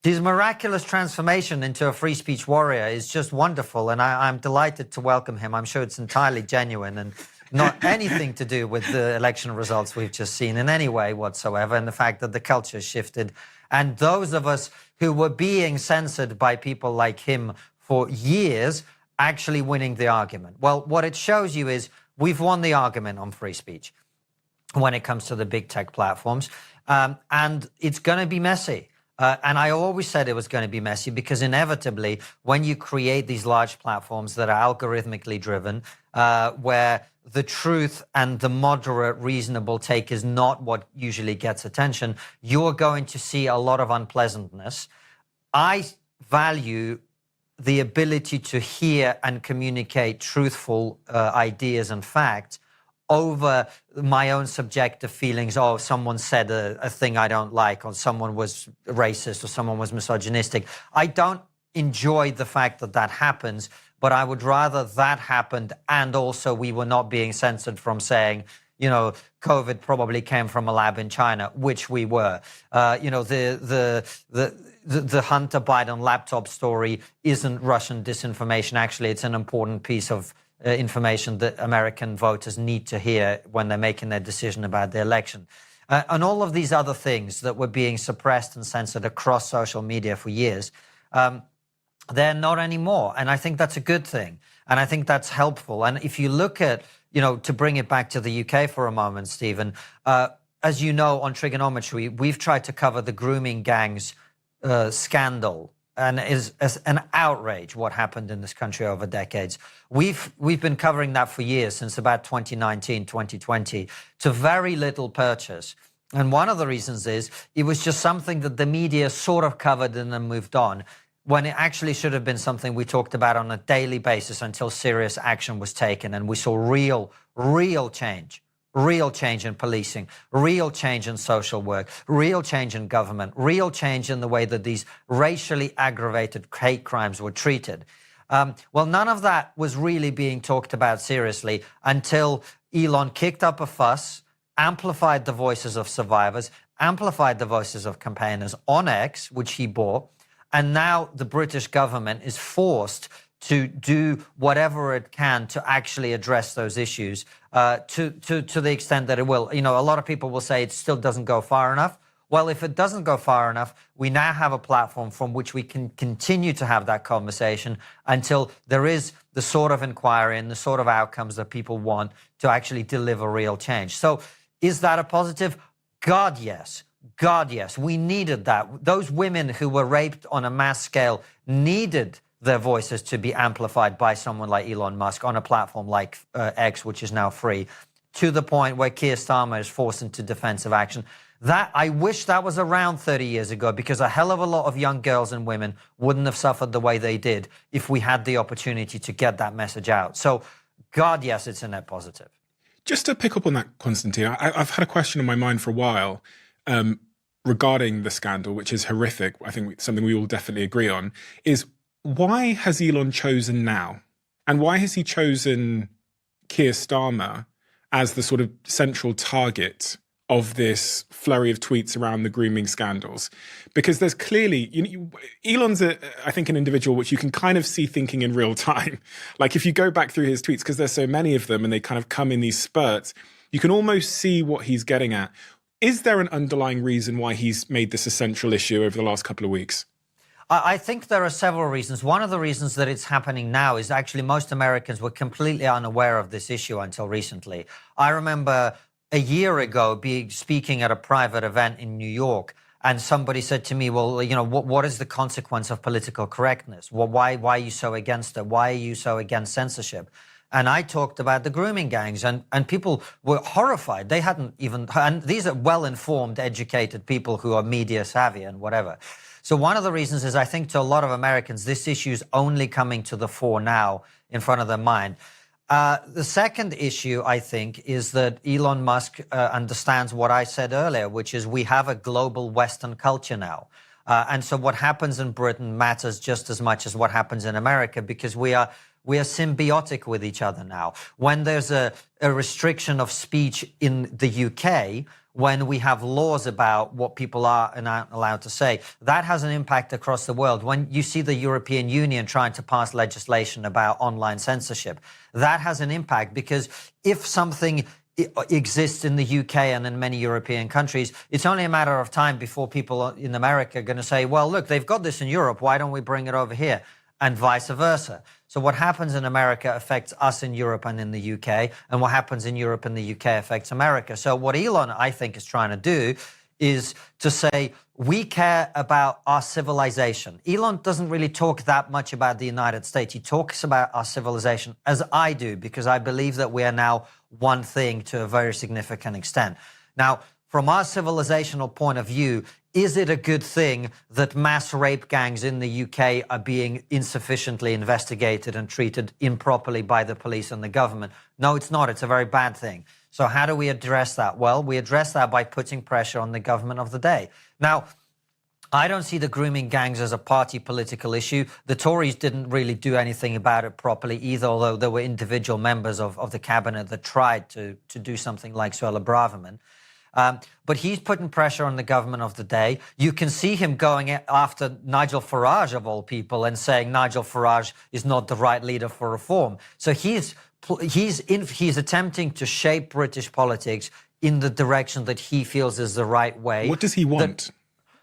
his miraculous transformation into a free speech warrior is just wonderful, and I'm delighted to welcome him. I'm sure it's entirely genuine and not anything to do with the election results we've just seen in any way whatsoever, and the fact that the culture shifted. And those of us who were being censored by people like him for years actually winning the argument. Well, what it shows you is we've won the argument on free speech when it comes to the big tech platforms, and it's going to be messy. And I always said it was going to be messy because inevitably, when you create these large platforms that are algorithmically driven, where the truth and the moderate, reasonable take is not what usually gets attention, you're going to see a lot of unpleasantness. I value the ability to hear and communicate truthful ideas and facts over my own subjective feelings. Oh, someone said a thing I don't like, or someone was racist, or someone was misogynistic. I don't enjoy the fact that that happens, but I would rather that happened and also we were not being censored from saying, COVID probably came from a lab in China, which we were. The Hunter Biden laptop story isn't Russian disinformation. Actually, it's an important piece of information that American voters need to hear when they're making their decision about the election. And all of these other things that were being suppressed and censored across social media for years, they're not anymore. And I think that's a good thing. And I think that's helpful. And if you look at, to bring it back to the UK for a moment, Stephen, as you know, on Trigonometry, we've tried to cover the grooming gangs scandal, and is an outrage what happened in this country over decades. We've been covering that for years, since about 2019, 2020, to very little purchase. And one of the reasons is it was just something that the media sort of covered and then moved on, when it actually should have been something we talked about on a daily basis until serious action was taken and we saw real change in policing, real change in social work, real change in government, real change in the way that these racially aggravated hate crimes were treated. Well, none of that was really being talked about seriously until Elon kicked up a fuss, amplified the voices of survivors, amplified the voices of campaigners on X, which he bought. And now the British government is forced to do whatever it can to actually address those issues to the extent that it will. You know, a lot of people will say it still doesn't go far enough. Well, if it doesn't go far enough, we now have a platform from which we can continue to have that conversation until there is the sort of inquiry and the sort of outcomes that people want to actually deliver real change. So is that a positive? God, yes. God, yes. We needed that. Those women who were raped on a mass scale needed their voices to be amplified by someone like Elon Musk on a platform like X, which is now free, to the point where Keir Starmer is forced into defensive action. That, I wish that was around 30 years ago, because a hell of a lot of young girls and women wouldn't have suffered the way they did if we had the opportunity to get that message out. So, God, yes, it's a net positive. Just to pick up on that, Konstantin, I've had a question on my mind for a while regarding the scandal, which is horrific. I think something we all definitely agree on is, why has Elon chosen now? And why has he chosen Keir Starmer as the sort of central target of this flurry of tweets around the grooming scandals? Because there's clearly, Elon's, I think, an individual which you can kind of see thinking in real time. Like if you go back through his tweets, because there's so many of them and they kind of come in these spurts, you can almost see what he's getting at. Is there an underlying reason why he's made this a central issue over the last couple of weeks? I think there are several reasons. One of the reasons that it's happening now is actually most Americans were completely unaware of this issue until recently. I remember a year ago speaking at a private event in New York, and somebody said to me, well, you know, what is the consequence of political correctness? Well, why are you so against it? Why are you so against censorship? And I talked about the grooming gangs, and people were horrified. They hadn't even, and these are well-informed, educated people who are media savvy and whatever. So one of the reasons is, I think to a lot of Americans, this issue is only coming to the fore now in front of their mind. The second issue, I think, is that Elon Musk understands what I said earlier, which is we have a global Western culture now. And so what happens in Britain matters just as much as what happens in America, because we are symbiotic with each other now. When there's a restriction of speech in the UK, when we have laws about what people are and aren't allowed to say, that has an impact across the world. When you see the European Union trying to pass legislation about online censorship, that has an impact, because if something exists in the UK and in many European countries, it's only a matter of time before people in America are going to say, well, look, they've got this in Europe, why don't we bring it over here? And vice versa. So what happens in America affects us in Europe and in the UK, and what happens in Europe and the UK affects America. So what Elon, I think, is trying to do is to say, we care about our civilization. Elon doesn't really talk that much about the United States. He talks about our civilization, as I do, because I believe that we are now one thing to a very significant extent. Now, from our civilizational point of view, is it a good thing that mass rape gangs in the UK are being insufficiently investigated and treated improperly by the police and the government? No, it's not. It's a very bad thing. So how do we address that? Well, we address that by putting pressure on the government of the day. Now, I don't see the grooming gangs as a party political issue. The Tories didn't really do anything about it properly either, although there were individual members of the cabinet that tried to do something like Suella Braverman. But he's putting pressure on the government of the day. You can see him going after Nigel Farage, of all people, and saying Nigel Farage is not the right leader for reform. So he's attempting to shape British politics in the direction that he feels is the right way. What does he want?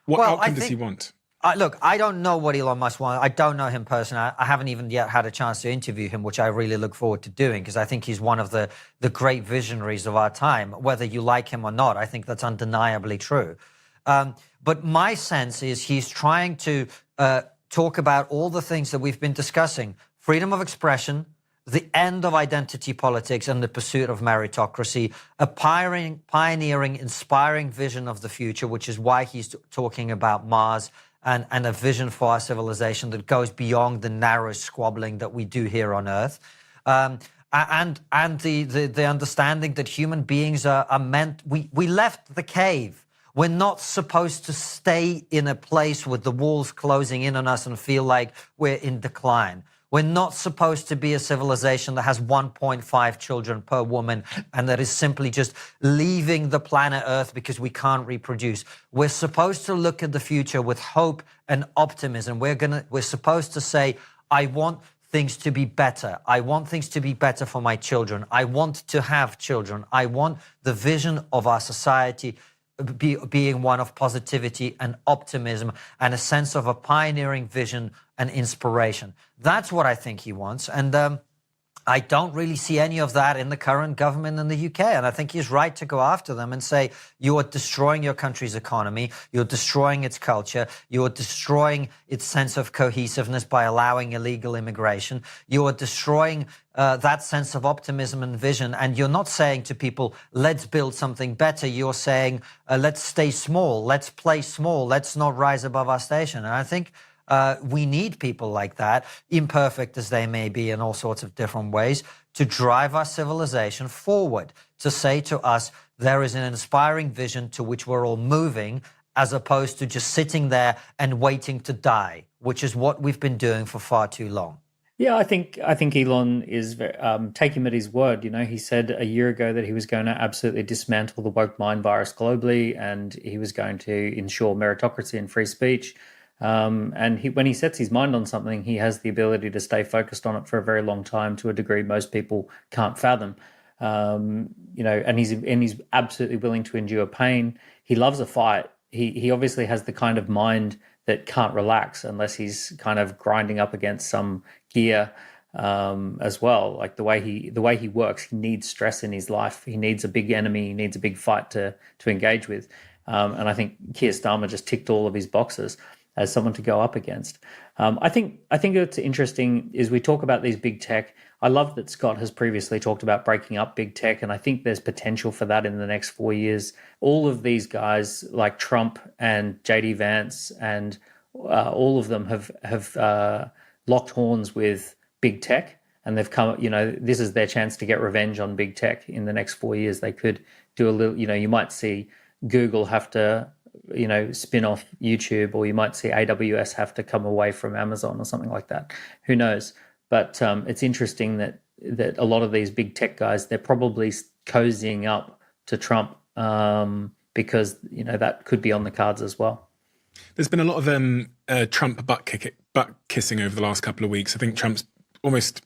What outcome does he want? Look, I don't know what Elon Musk wants. I don't know him personally. I haven't even yet had a chance to interview him, which I really look forward to doing, because I think he's one of the great visionaries of our time. Whether you like him or not, I think that's undeniably true. But my sense is he's trying to talk about all the things that we've been discussing: freedom of expression, the end of identity politics and the pursuit of meritocracy, a pioneering, inspiring vision of the future, which is why he's talking about Mars, and a vision for our civilization that goes beyond the narrow squabbling that we do here on Earth. And the understanding that human beings are meant, we left the cave. We're not supposed to stay in a place with the walls closing in on us and feel like we're in decline. We're not supposed to be a civilization that has 1.5 children per woman and that is simply just leaving the planet Earth because we can't reproduce. We're supposed to look at the future with hope and optimism. We're supposed to say, I want things to be better. I want things to be better for my children. I want to have children. I want the vision of our society being one of positivity and optimism and a sense of a pioneering vision and inspiration. That's what I think he wants. And I don't really see any of that in the current government in the UK. And I think he's right to go after them and say, you are destroying your country's economy. You're destroying its culture. You are destroying its sense of cohesiveness by allowing illegal immigration. You are destroying that sense of optimism and vision. And you're not saying to people, let's build something better. You're saying, let's stay small. Let's play small. Let's not rise above our station. And I think we need people like that, imperfect as they may be in all sorts of different ways, to drive our civilization forward, to say to us, there is an inspiring vision to which we're all moving, as opposed to just sitting there and waiting to die, which is what we've been doing for far too long. Yeah, I think Elon is take him at his word. You know, he said a year ago that he was going to absolutely dismantle the woke mind virus globally, and he was going to ensure meritocracy and free speech. And when he sets his mind on something, he has the ability to stay focused on it for a very long time, to a degree most people can't fathom. You know, and he's absolutely willing to endure pain. He loves a fight. He obviously has the kind of mind that can't relax unless he's kind of grinding up against some gear as well. Like the way he works, he needs stress in his life. He needs a big enemy. He needs a big fight to engage with. And I think Keir Starmer just ticked all of his boxes as someone to go up against. I think what's interesting is we talk about these big tech. I love that Scott has previously talked about breaking up big tech, and I think there's potential for that in the next 4 years. All of these guys like Trump and JD Vance and all of them have locked horns with big tech, and they've come, you know, this is their chance to get revenge on big tech in the next 4 years. They could do a little, you know, you might see Google have to, you know, spin off YouTube, or you might see AWS have to come away from Amazon or something like that. Who knows? But it's interesting that a lot of these big tech guys, they're probably cozying up to Trump because, you know, that could be on the cards as well. There's been a lot of Trump butt kissing over the last couple of weeks. I think Trump's almost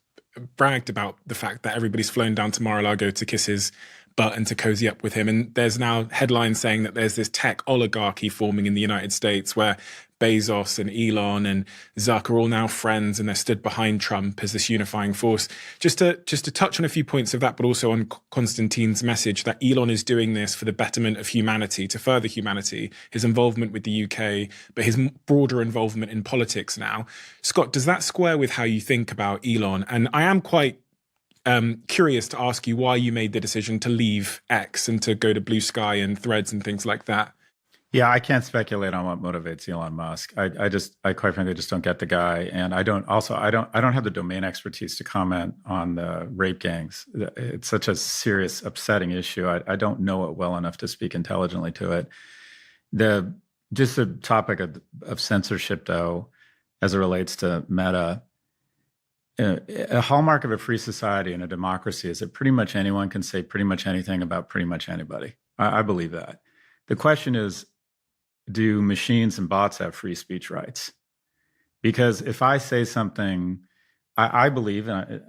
bragged about the fact that everybody's flown down to Mar-a-Lago to kiss his butt and to cozy up with him. And there's now headlines saying that there's this tech oligarchy forming in the United States where Bezos and Elon and Zuck are all now friends, and they're stood behind Trump as this unifying force. Just to touch on a few points of that, but also on Konstantin's message that Elon is doing this for the betterment of humanity, to further humanity, his involvement with the UK, but his broader involvement in politics now. Scott, does that square with how you think about Elon? And I am quite curious to ask you why you made the decision to leave X and to go to Blue Sky and Threads and things like that. Yeah, I can't speculate on what motivates Elon Musk. I quite frankly just don't get the guy, and I don't have the domain expertise to comment on the rape gangs. It's such a serious, upsetting issue. I don't know it well enough to speak intelligently to it. The topic of censorship, though, as it relates to Meta, a hallmark of a free society and a democracy is that pretty much anyone can say pretty much anything about pretty much anybody. I believe that. The question is, do machines and bots have free speech rights? Because if I say something, I believe, and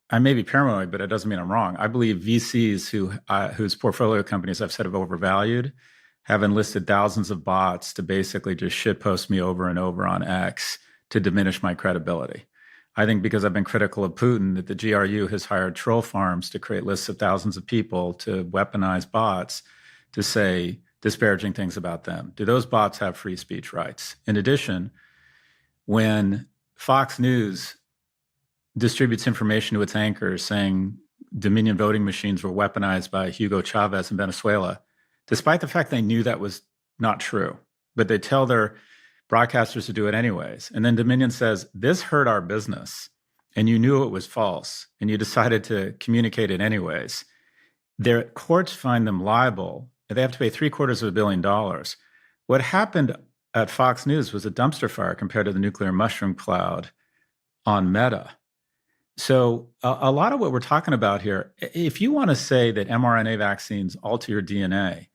I may be paranoid, but it doesn't mean I'm wrong. I believe VCs whose portfolio companies I've said have overvalued have enlisted thousands of bots to basically just shitpost me over and over on X to diminish my credibility. I think because I've been critical of Putin, that the GRU has hired troll farms to create lists of thousands of people to weaponize bots to say disparaging things about them. Do those bots have free speech rights? In addition, when Fox News distributes information to its anchors saying Dominion voting machines were weaponized by Hugo Chavez in Venezuela, despite the fact they knew that was not true, but they tell their broadcasters to do it anyways. And then Dominion says, this hurt our business, and you knew it was false, and you decided to communicate it anyways. Their courts find them liable, and they have to pay $750 million. What happened at Fox News was a dumpster fire compared to the nuclear mushroom cloud on Meta. So a lot of what we're talking about here, if you want to say that mRNA vaccines alter your DNA,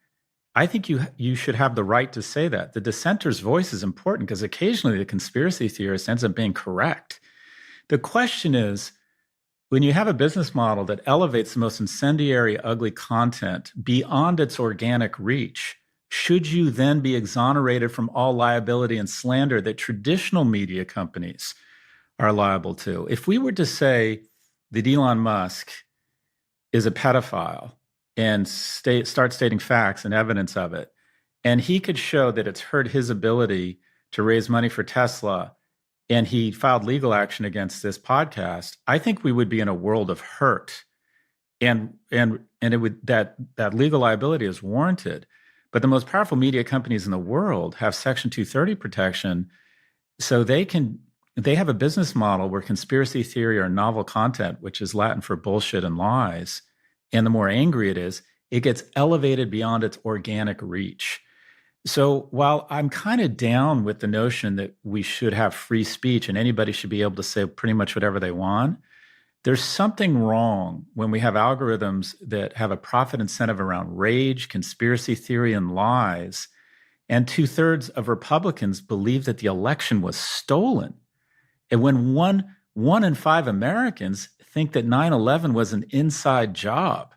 I think you should have the right to say that. The dissenter's voice is important because occasionally the conspiracy theorist ends up being correct. The question is, when you have a business model that elevates the most incendiary, ugly content beyond its organic reach, should you then be exonerated from all liability and slander that traditional media companies are liable to? If we were to say that Elon Musk is a pedophile and start stating facts and evidence of it, and he could show that it's hurt his ability to raise money for Tesla, and he filed legal action against this podcast, I think we would be in a world of hurt, and it would that legal liability is warranted. But the most powerful media companies in the world have Section 230 protection, so they have a business model where conspiracy theory or novel content, which is Latin for bullshit and lies, and the more angry it is, it gets elevated beyond its organic reach. So while I'm kind of down with the notion that we should have free speech and anybody should be able to say pretty much whatever they want, there's something wrong when we have algorithms that have a profit incentive around rage, conspiracy theory, and lies. And 2/3 of Republicans believe that the election was stolen. And when one in 5 Americans think that 9/11 was an inside job.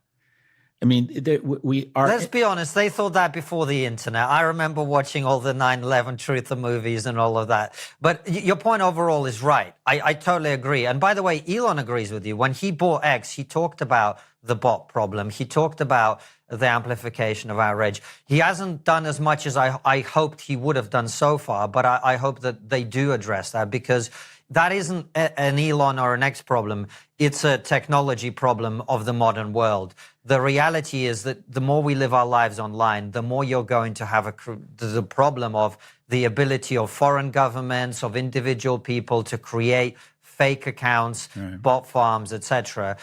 I mean, we are. Let's be honest, they thought that before the internet. I remember watching all the 9/11 truther movies and all of that. But your point overall is right. I totally agree. And by the way, Elon agrees with you. When he bought X, he talked about the bot problem. He talked about the amplification of outrage. He hasn't done as much as I hoped he would have done so far, but I hope that they do address that, because that isn't an Elon or an X problem. It's a technology problem of the modern world. The reality is that the more we live our lives online, the more you're going to have the problem of the ability of foreign governments, of individual people to create fake accounts, right, bot farms, etc.,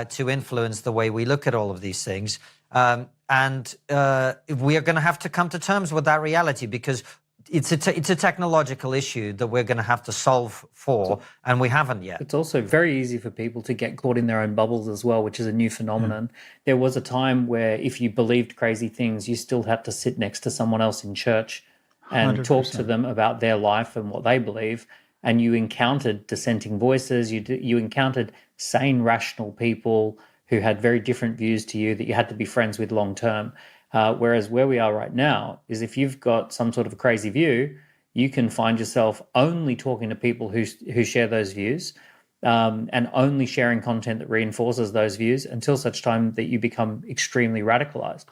to influence the way we look at all of these things. And we are going to have to come to terms with that reality, because it's a technological issue that we're going to have to solve for, and we haven't yet. It's also very easy for people to get caught in their own bubbles as well, which is a new phenomenon. There was a time where if you believed crazy things, you still had to sit next to someone else in church and 100%. talk to them about their life and what they believe. And you encountered dissenting voices. You encountered sane, rational people who had very different views to you that you had to be friends with long term. Whereas where we are right now is if you've got some sort of a crazy view, you can find yourself only talking to people who share those views, and only sharing content that reinforces those views until such time that you become extremely radicalized.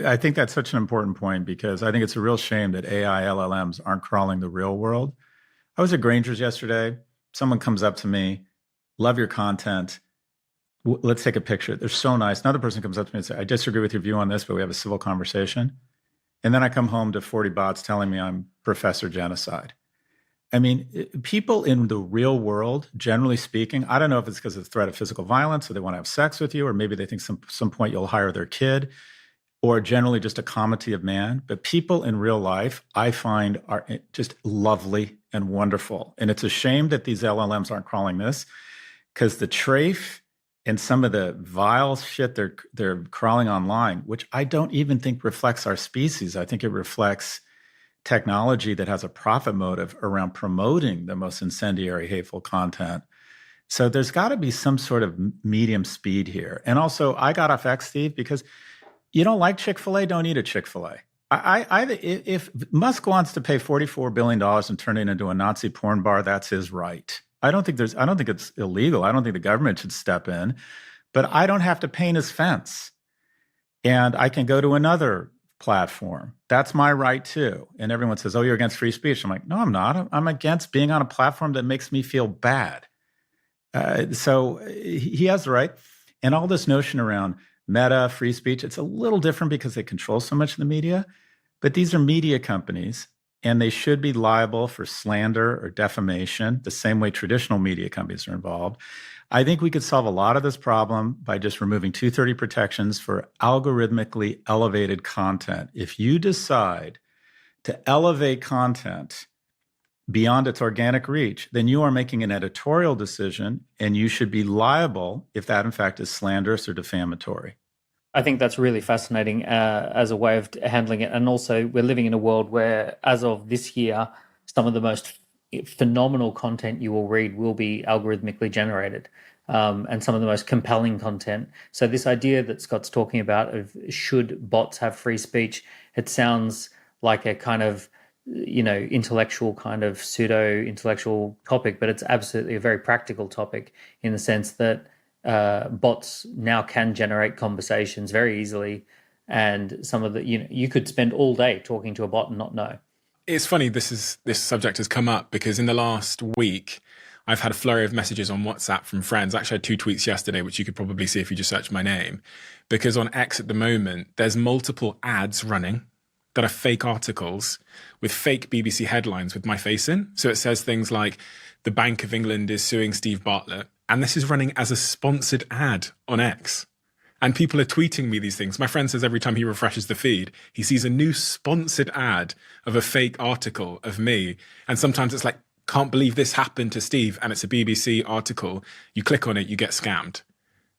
I think that's such an important point, because I think it's a real shame that AI LLMs aren't crawling the real world. I was at Granger's yesterday. Someone comes up to me, love your content. Let's take a picture. They're so nice. Another person comes up to me and says, I disagree with your view on this, but we have a civil conversation. And then I come home to 40 bots telling me I'm Professor Genocide. I mean, people in the real world, generally speaking, I don't know if it's because of the threat of physical violence or they want to have sex with you, or maybe they think some point you'll hire their kid, or generally just a comity of man. But people in real life, I find, are just lovely and wonderful. And it's a shame that these LLMs aren't crawling this, because the trafe and some of the vile shit they're crawling online, which I don't even think reflects our species. I think it reflects technology that has a profit motive around promoting the most incendiary, hateful content. So there's got to be some sort of medium speed here. And also, I got off X, Steve, because You don't like Chick-fil-A? Don't eat a Chick-fil-A. If Musk wants to pay $44 billion and turn it into a Nazi porn bar, that's his right. I don't think it's illegal. I don't think the government should step in, but I don't have to paint his fence. And I can go to another platform. That's my right too. And everyone says, oh, you're against free speech. I'm like, no, I'm not. I'm against being on a platform that makes me feel bad. So he has the right. And all this notion around Meta, free speech, it's a little different because they control so much of the media. But these are media companies, and they should be liable for slander or defamation, the same way traditional media companies are involved. I think we could solve a lot of this problem by just removing 230 protections for algorithmically elevated content. If you decide to elevate content beyond its organic reach, then you are making an editorial decision, and you should be liable if that, in fact, is slanderous or defamatory. I think that's really fascinating as a way of handling it. And also, we're living in a world where, as of this year, some of the most phenomenal content you will read will be algorithmically generated, and some of the most compelling content. So this idea that Scott's talking about of should bots have free speech, it sounds like a kind of, intellectual kind of pseudo-intellectual topic, but it's absolutely a very practical topic in the sense that bots now can generate conversations very easily, and some of the you could spend all day talking to a bot and not know. It's funny this subject has come up because in the last week I've had a flurry of messages on WhatsApp from friends. Actually, I had 2 tweets yesterday, which you could probably see if you just search my name, because on X at the moment there's multiple ads running that are fake articles with fake BBC headlines with my face in. So it says things like the Bank of England is suing Steve Bartlett. And this is running as a sponsored ad on X. And people are tweeting me these things. My friend says every time he refreshes the feed, he sees a new sponsored ad of a fake article of me. And sometimes it's like, can't believe this happened to Steve. And it's a BBC article. You click on it, you get scammed.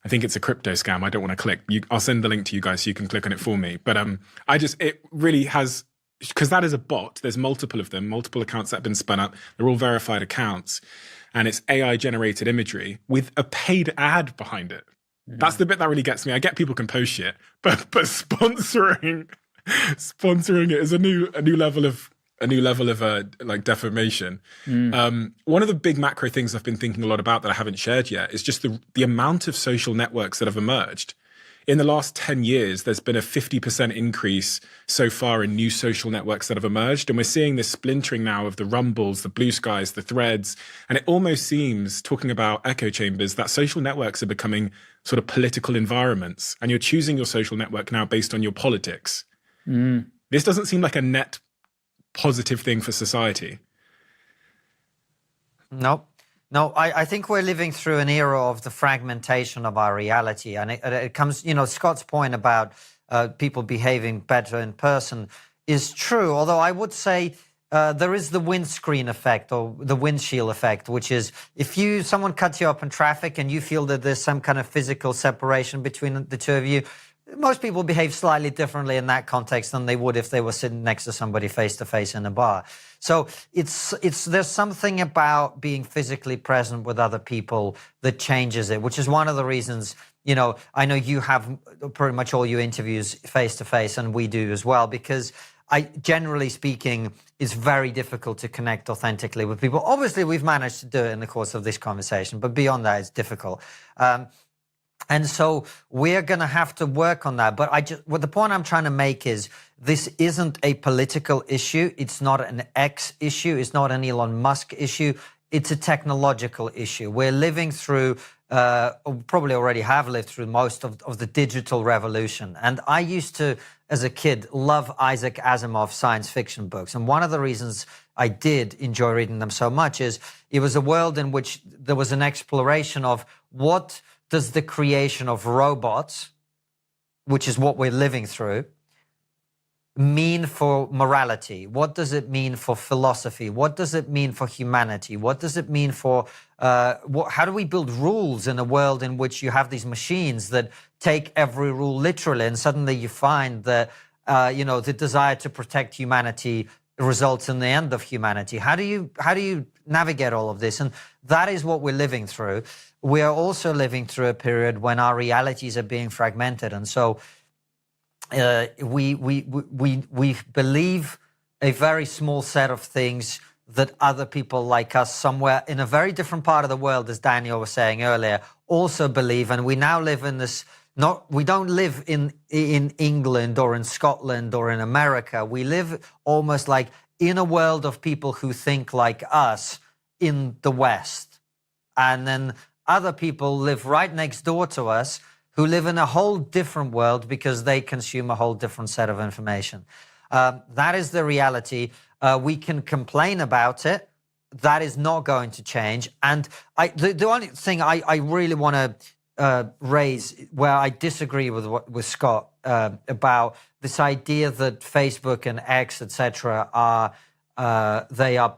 I think it's a crypto scam. I don't want to click. I'll send the link to you guys so you can click on it for me. But it really has, because that is a bot. There's multiple of them, multiple accounts that have been spun up. They're all verified accounts. And it's AI-generated imagery with a paid ad behind it. Mm-hmm. That's the bit that really gets me. I get people can post shit, but sponsoring it is a new level of like defamation. One of the big macro things I've been thinking a lot about that I haven't shared yet is just the amount of social networks that have emerged. In the last 10 years, there's been a 50% increase so far in new social networks that have emerged. And we're seeing this splintering now of the Rumbles, the Blue Skies, the Threads. And it almost seems, talking about echo chambers, that social networks are becoming sort of political environments. And you're choosing your social network now based on your politics. This doesn't seem like a net positive thing for society. Nope. No, I think we're living through an era of the fragmentation of our reality. And it comes, Scott's point about people behaving better in person is true. Although I would say there is the windscreen effect or the windshield effect, which is if someone cuts you up in traffic and you feel that there's some kind of physical separation between the two of you, most people behave slightly differently in that context than they would if they were sitting next to somebody face to face in a bar. So there's something about being physically present with other people that changes it, which is one of the reasons, I know you have pretty much all your interviews face to face, and we do as well, because generally speaking, it's very difficult to connect authentically with people. Obviously, we've managed to do it in the course of this conversation, but beyond that, it's difficult. And so we're going to have to work on that. But the point I'm trying to make is this isn't a political issue. It's not an X issue. It's not an Elon Musk issue. It's a technological issue. We're living through, probably already have lived through most of the digital revolution. And I used to, as a kid, love Isaac Asimov's science fiction books. And one of the reasons I did enjoy reading them so much is it was a world in which there was an exploration of what does the creation of robots, which is what we're living through, mean for morality? What does it mean for philosophy? What does it mean for humanity? What does it mean for, how do we build rules in a world in which you have these machines that take every rule literally, and suddenly you find that, the desire to protect humanity results in the end of humanity? How do you navigate all of this? And that is what we're living through. We are also living through a period when our realities are being fragmented. And so we believe a very small set of things that other people like us somewhere in a very different part of the world, as Daniel was saying earlier, also believe. And we now live in this, we don't live in England or in Scotland or in America. We live almost like in a world of people who think like us in the West. And then other people live right next door to us who live in a whole different world because they consume a whole different set of information. That is the reality. We can complain about it. That is not going to change. And the only thing I really want to raise where I disagree with Scott about this idea that Facebook and X, etc., they are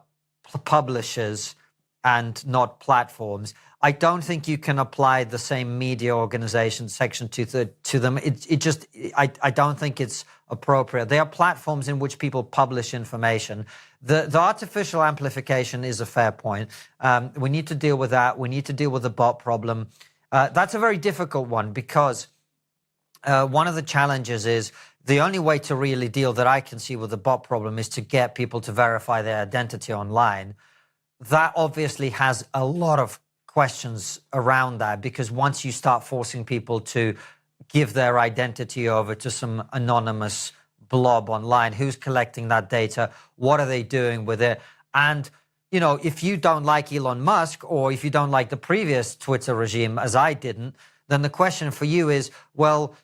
publishers and not platforms. I don't think you can apply the same media organization Section 230 to them. I don't think it's appropriate. They are platforms in which people publish information. The artificial amplification is a fair point. We need to deal with that. We need to deal with the bot problem. That's a very difficult one because one of the challenges is the only way to really deal that I can see with the bot problem is to get people to verify their identity online. That obviously has a lot of questions around that because once you start forcing people to give their identity over to some anonymous blob online, who's collecting that data? What are they doing with it? And, you know, if you don't like Elon Musk or if you don't like the previous Twitter regime, as I didn't, then the question for you is, well,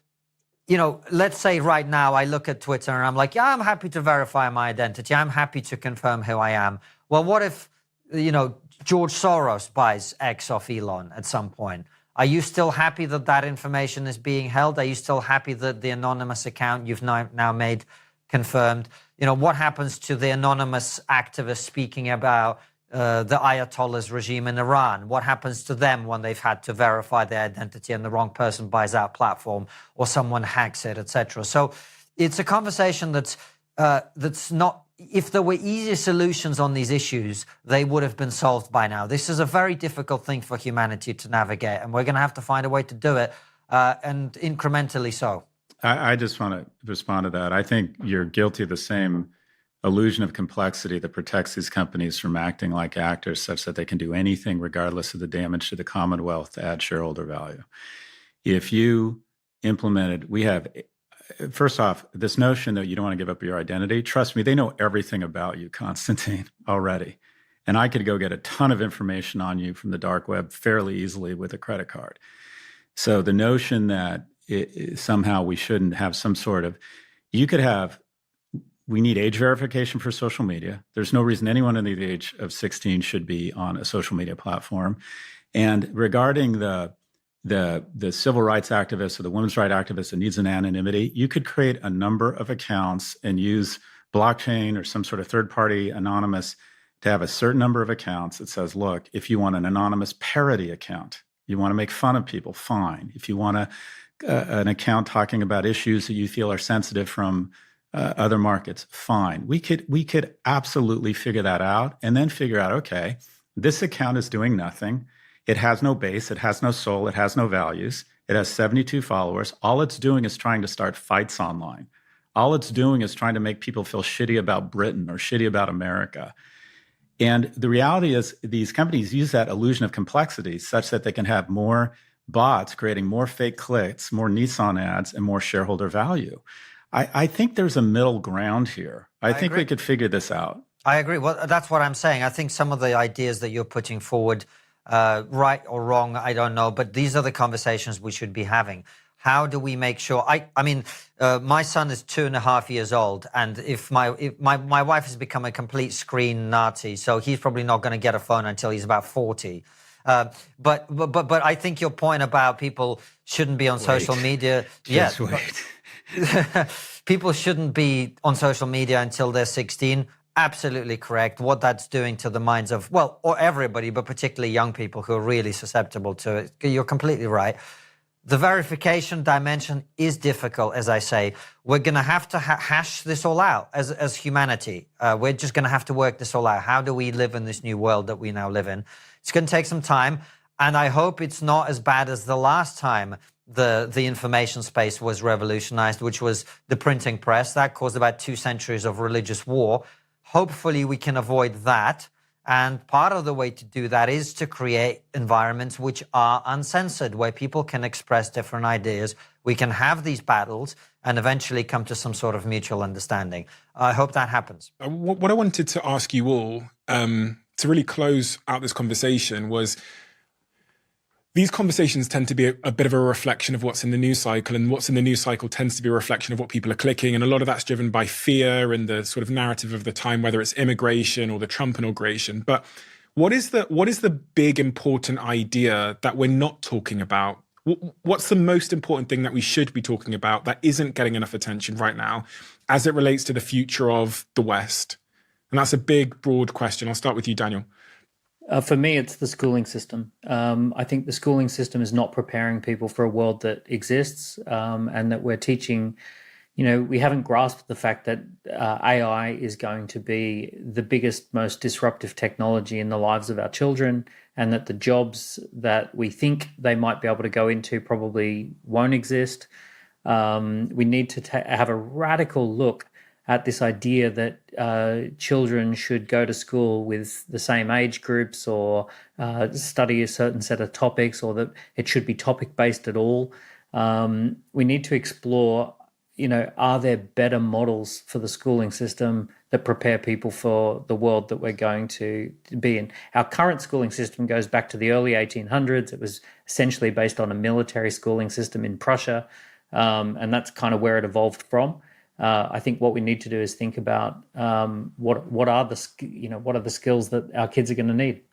you know, let's say right now I look at Twitter and I'm like, yeah, I'm happy to verify my identity. I'm happy to confirm who I am. Well, what if, you know, George Soros buys X off Elon at some point? Are you still happy that that information is being held? Are you still happy that the anonymous account you've now made confirmed? You know, what happens to the anonymous activists speaking about the Ayatollah's regime in Iran? What happens to them when they've had to verify their identity and the wrong person buys that platform or someone hacks it, etc.? So it's a conversation that's not. If there were easier solutions on these issues, they would have been solved by now. This is a very difficult thing for humanity to navigate, and we're going to have to find a way to do it, and incrementally so. I just want to respond to that. I think you're guilty of the same illusion of complexity that protects these companies from acting like actors such that they can do anything regardless of the damage to the Commonwealth to add shareholder value. If you implemented, first off, this notion that you don't want to give up your identity, trust me, they know everything about you, Konstantin, already. And I could go get a ton of information on you from the dark web fairly easily with a credit card. So the notion that somehow we shouldn't have some sort of, we need age verification for social media. There's no reason anyone under the age of 16 should be on a social media platform. And regarding the civil rights activist or the women's rights activist that needs an anonymity, you could create a number of accounts and use blockchain or some sort of third-party anonymous to have a certain number of accounts that says, look, if you want an anonymous parody account, you want to make fun of people, fine. If you want an account talking about issues that you feel are sensitive from other markets, fine. We could absolutely figure that out and then figure out, okay, this account is doing nothing. It has no base, it has no soul, it has no values. It has 72 followers. All it's doing is trying to start fights online. All it's doing is trying to make people feel shitty about Britain or shitty about America. And the reality is these companies use that illusion of complexity such that they can have more bots creating more fake clicks, more Nissan ads, and more shareholder value. I think there's a middle ground here. I think we could figure this out. I agree. Well, that's what I'm saying. I think some of the ideas that you're putting forward, right or wrong, I don't know, but these are the conversations we should be having. How do we make sure? I mean, my son is 2.5 years old, and if my wife has become a complete screen Nazi, so he's probably not going to get a phone until he's about 40. But I think your point about people shouldn't be on social media. Just wait. People shouldn't be on social media until they're 16. Absolutely correct. What that's doing to the minds of, well, or everybody, but particularly young people who are really susceptible to it. You're completely right. The verification dimension is difficult, as I say. We're going to have to hash this all out as humanity. We're just going to have to work this all out. How do we live in this new world that we now live in? It's going to take some time, and I hope it's not as bad as the last time the information space was revolutionized, which was the printing press. That caused about 2 centuries of religious war. Hopefully we can avoid that. And part of the way to do that is to create environments which are uncensored, where people can express different ideas. We can have these battles and eventually come to some sort of mutual understanding. I hope that happens. What I wanted to ask you all to really close out this conversation was, these conversations tend to be a bit of a reflection of what's in the news cycle, and what's in the news cycle tends to be a reflection of what people are clicking. And a lot of that's driven by fear and the sort of narrative of the time, whether it's immigration or the Trump inauguration. But what is the big important idea that we're not talking about? What's the most important thing that we should be talking about that isn't getting enough attention right now as it relates to the future of the West? And that's a big, broad question. I'll start with you, Daniel. For me, it's the schooling system. I think the schooling system is not preparing people for a world that exists, and that we're teaching, we haven't grasped the fact that AI is going to be the biggest, most disruptive technology in the lives of our children, and that the jobs that we think they might be able to go into probably won't exist. We need to have a radical look at this idea that children should go to school with the same age groups, or study a certain set of topics, or that it should be topic-based at all. We need to explore, are there better models for the schooling system that prepare people for the world that we're going to be in? Our current schooling system goes back to the early 1800s. It was essentially based on a military schooling system in Prussia, and that's kind of where it evolved from. I think what we need to do is think about what are the skills that our kids are going to need.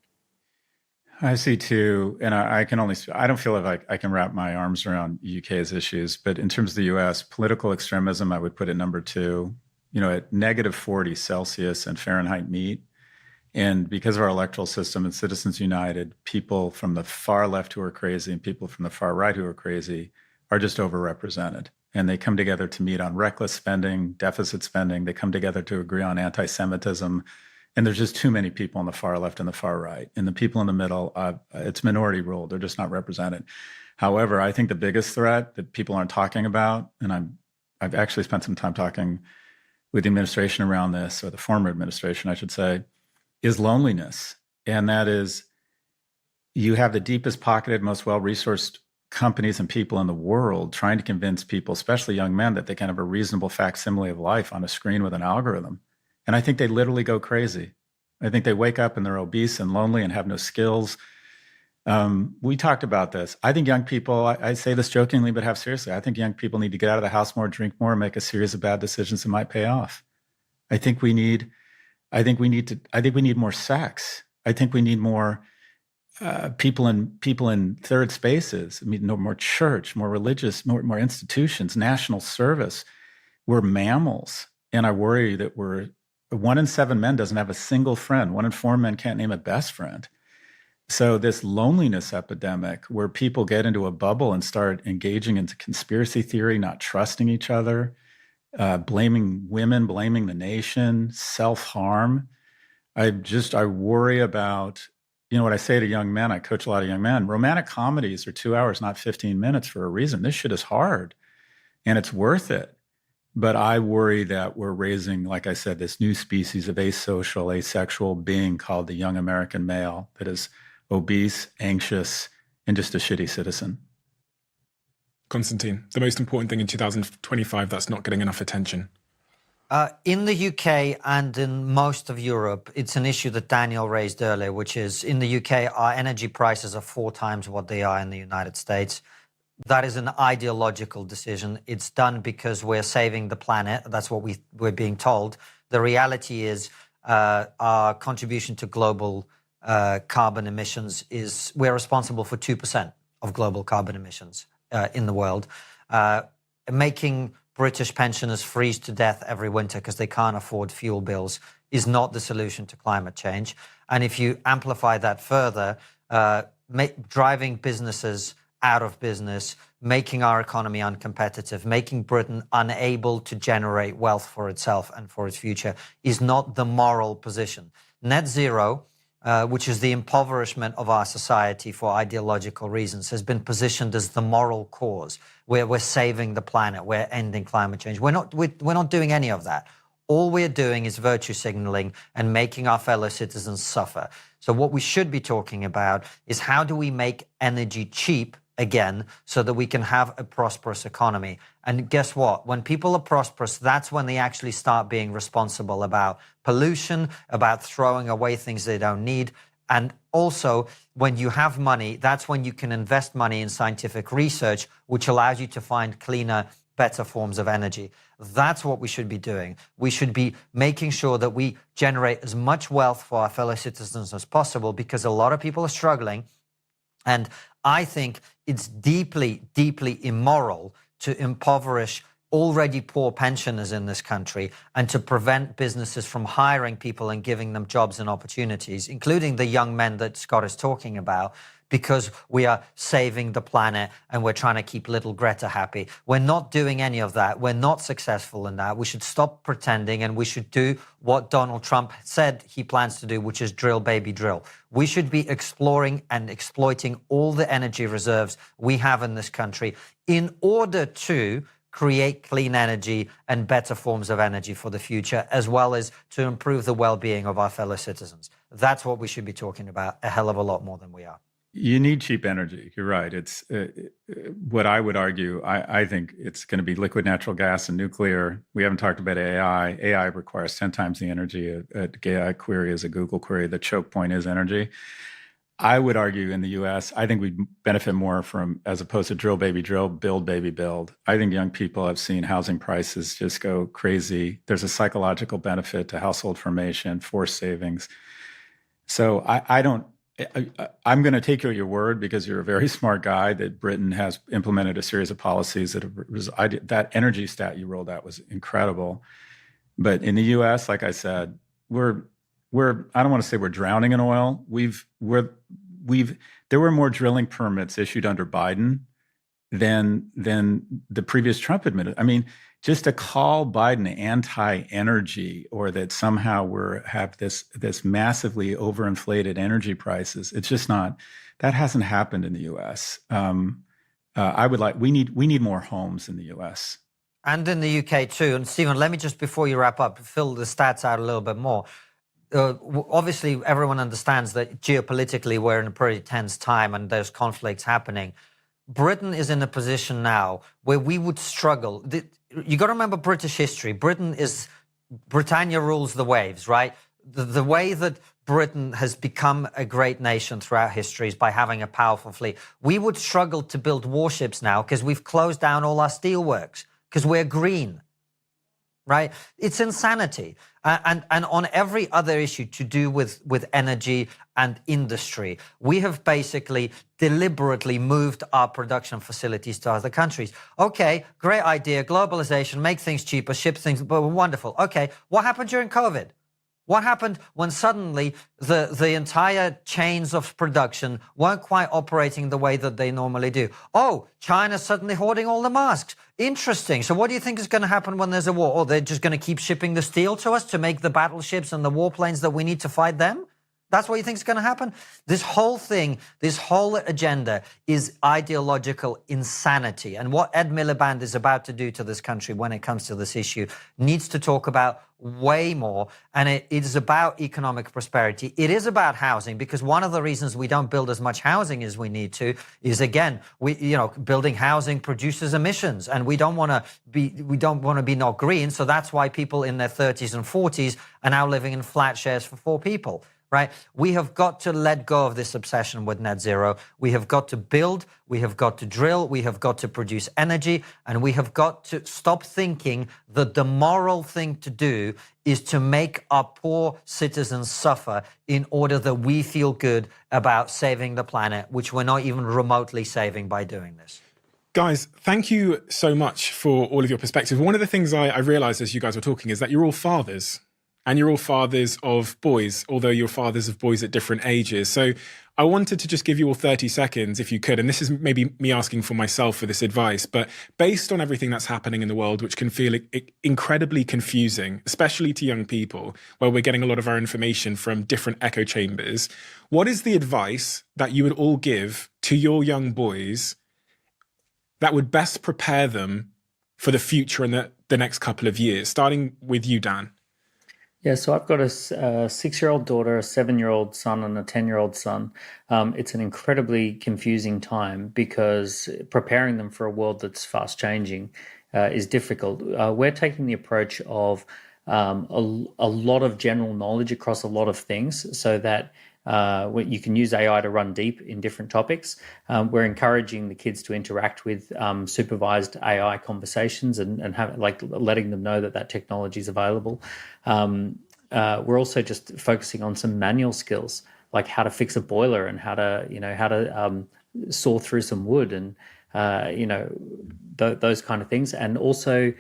I see too, and I don't feel like I can wrap my arms around UK's issues, but in terms of the US, political extremism, I would put it number 2, at -40 Celsius and Fahrenheit meet. And because of our electoral system and Citizens United, people from the far left who are crazy and people from the far right who are crazy are just overrepresented. And they come together to meet on reckless spending, deficit spending. They come together to agree on anti-Semitism. And there's just too many people on the far left and the far right. And the people in the middle, it's minority rule. They're just not represented. However, I think the biggest threat that people aren't talking about, and I've actually spent some time talking with the administration around this, or the former administration, I should say, is loneliness. And that is, you have the deepest pocketed, most well-resourced companies and people in the world trying to convince people, especially young men, that they can have a reasonable facsimile of life on a screen with an algorithm. And I think they literally go crazy. I think they wake up and they're obese and lonely and have no skills. We talked about this. I think young people, I say this jokingly, but half seriously, I think young people need to get out of the house more, drink more, make a series of bad decisions that might pay off. I think we need more sex. I think we need more people in third spaces. I mean, no more church, more religious, more institutions, national service. We're mammals, and I worry that 1 in 7 men doesn't have a single friend. 1 in 4 men can't name a best friend. So this loneliness epidemic, where people get into a bubble and start engaging into conspiracy theory, not trusting each other, blaming women, blaming the nation, self-harm. I worry about. What I say to young men, I coach a lot of young men, romantic comedies are 2 hours, not 15 minutes for a reason. This shit is hard and it's worth it. But I worry that we're raising, like I said, this new species of asocial, asexual being called the young American male that is obese, anxious, and just a shitty citizen. Konstantin, the most important thing in 2025 that's not getting enough attention? In the UK and in most of Europe, it's an issue that Daniel raised earlier, which is in the UK, our energy prices are 4 times what they are in the United States. That is an ideological decision. It's done because we're saving the planet. That's what we're being told. The reality is our contribution to global carbon emissions is we're responsible for 2% of global carbon emissions in the world. Making British pensioners freeze to death every winter because they can't afford fuel bills is not the solution to climate change. And if you amplify that further, driving businesses out of business, making our economy uncompetitive, making Britain unable to generate wealth for itself and for its future is not the moral position. Net zero which is the impoverishment of our society for ideological reasons, has been positioned as the moral cause, where we're saving the planet, we're ending climate change. We're not doing any of that. All we're doing is virtue signaling and making our fellow citizens suffer. So what we should be talking about is how do we make energy cheap again so that we can have a prosperous economy. And guess what? When people are prosperous, that's when they actually start being responsible about pollution, about throwing away things they don't need. And also, when you have money, that's when you can invest money in scientific research, which allows you to find cleaner, better forms of energy. That's what we should be doing. We should be making sure that we generate as much wealth for our fellow citizens as possible, because a lot of people are struggling. And I think it's deeply, deeply immoral to impoverish already poor pensioners in this country and to prevent businesses from hiring people and giving them jobs and opportunities, including the young men that Scott is talking about, because we are saving the planet and we're trying to keep little Greta happy. We're not doing any of that. We're not successful in that. We should stop pretending, and we should do what Donald Trump said he plans to do, which is drill, baby, drill. We should be exploring and exploiting all the energy reserves we have in this country in order to create clean energy and better forms of energy for the future, as well as to improve the well-being of our fellow citizens. That's what we should be talking about a hell of a lot more than we are. You need cheap energy. You're right. It's what I would argue. I think it's going to be liquid natural gas and nuclear. We haven't talked about AI. AI requires 10 times the energy a AI query is a Google query. The choke point is energy. I would argue in the U.S., I think we benefit more from, as opposed to drill, baby, drill, build, baby, build. I think young people have seen housing prices just go crazy. There's a psychological benefit to household formation, forced savings. So I'm going to take you at your word, because you're a very smart guy, that Britain has implemented a series of policies that energy stat you rolled out was incredible. But in the U.S., like I said, we're I don't want to say we're drowning in oil. There were more drilling permits issued under Biden than the previous Trump administration. I mean, just to call Biden anti-energy, or that somehow we have this massively overinflated energy prices, it's just not. That hasn't happened in the U.S. We need more homes in the U.S. And in the UK too. And Stephen, let me just, before you wrap up, fill the stats out a little bit more. Obviously, everyone understands that geopolitically we're in a pretty tense time and there's conflicts happening. Britain is in a position now where we would struggle. You got to remember British history. Britannia rules the waves, right? The way that Britain has become a great nation throughout history is by having a powerful fleet. We would struggle to build warships now because we've closed down all our steelworks because we're green, right? It's insanity. And on every other issue to do with energy and industry, we have basically deliberately moved our production facilities to other countries. Okay, great idea, globalization, make things cheaper, ship things, but wonderful. Okay, what happened during COVID? What happened when suddenly the entire chains of production weren't quite operating the way that they normally do? Oh, China's suddenly hoarding all the masks. Interesting. So what do you think is going to happen when there's a war? Oh, they're just going to keep shipping the steel to us to make the battleships and the warplanes that we need to fight them? That's what you think is going to happen? This whole thing, this whole agenda is ideological insanity. And what Ed Miliband is about to do to this country when it comes to this issue needs to talk about way more. And it is about economic prosperity. It is about housing, because one of the reasons we don't build as much housing as we need to is, again, building housing produces emissions, and we don't want to be not green. So that's why people in their 30s and 40s are now living in flat shares for 4 people. Right? We have got to let go of this obsession with net zero. We have got to build, we have got to drill, we have got to produce energy, and we have got to stop thinking that the moral thing to do is to make our poor citizens suffer in order that we feel good about saving the planet, which we're not even remotely saving by doing this. Guys, thank you so much for all of your perspectives. One of the things I realized as you guys were talking is that you're all fathers. And you're all fathers of boys, although you're fathers of boys at different ages. So I wanted to just give you all 30 seconds, if you could, and this is maybe me asking for myself for this advice, but based on everything that's happening in the world, which can feel incredibly confusing, especially to young people, where we're getting a lot of our information from different echo chambers, what is the advice that you would all give to your young boys that would best prepare them for the future and the next couple of years? Starting with you, Dan. Yeah, so I've got a 6-year-old daughter, a 7-year-old son, and a 10-year-old son. It's an incredibly confusing time because preparing them for a world that's fast changing is difficult. We're taking the approach of a lot of general knowledge across a lot of things so that you can use AI to run deep in different topics. We're encouraging the kids to interact with supervised AI conversations and have, like, letting them know that technology is available. We're also just focusing on some manual skills, like how to fix a boiler and how to saw through some wood and those kind of things. And also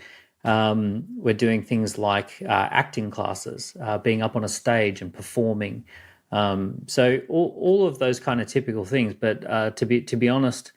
we're doing things like acting classes, being up on a stage and performing. So all of those kind of typical things. But to be honest,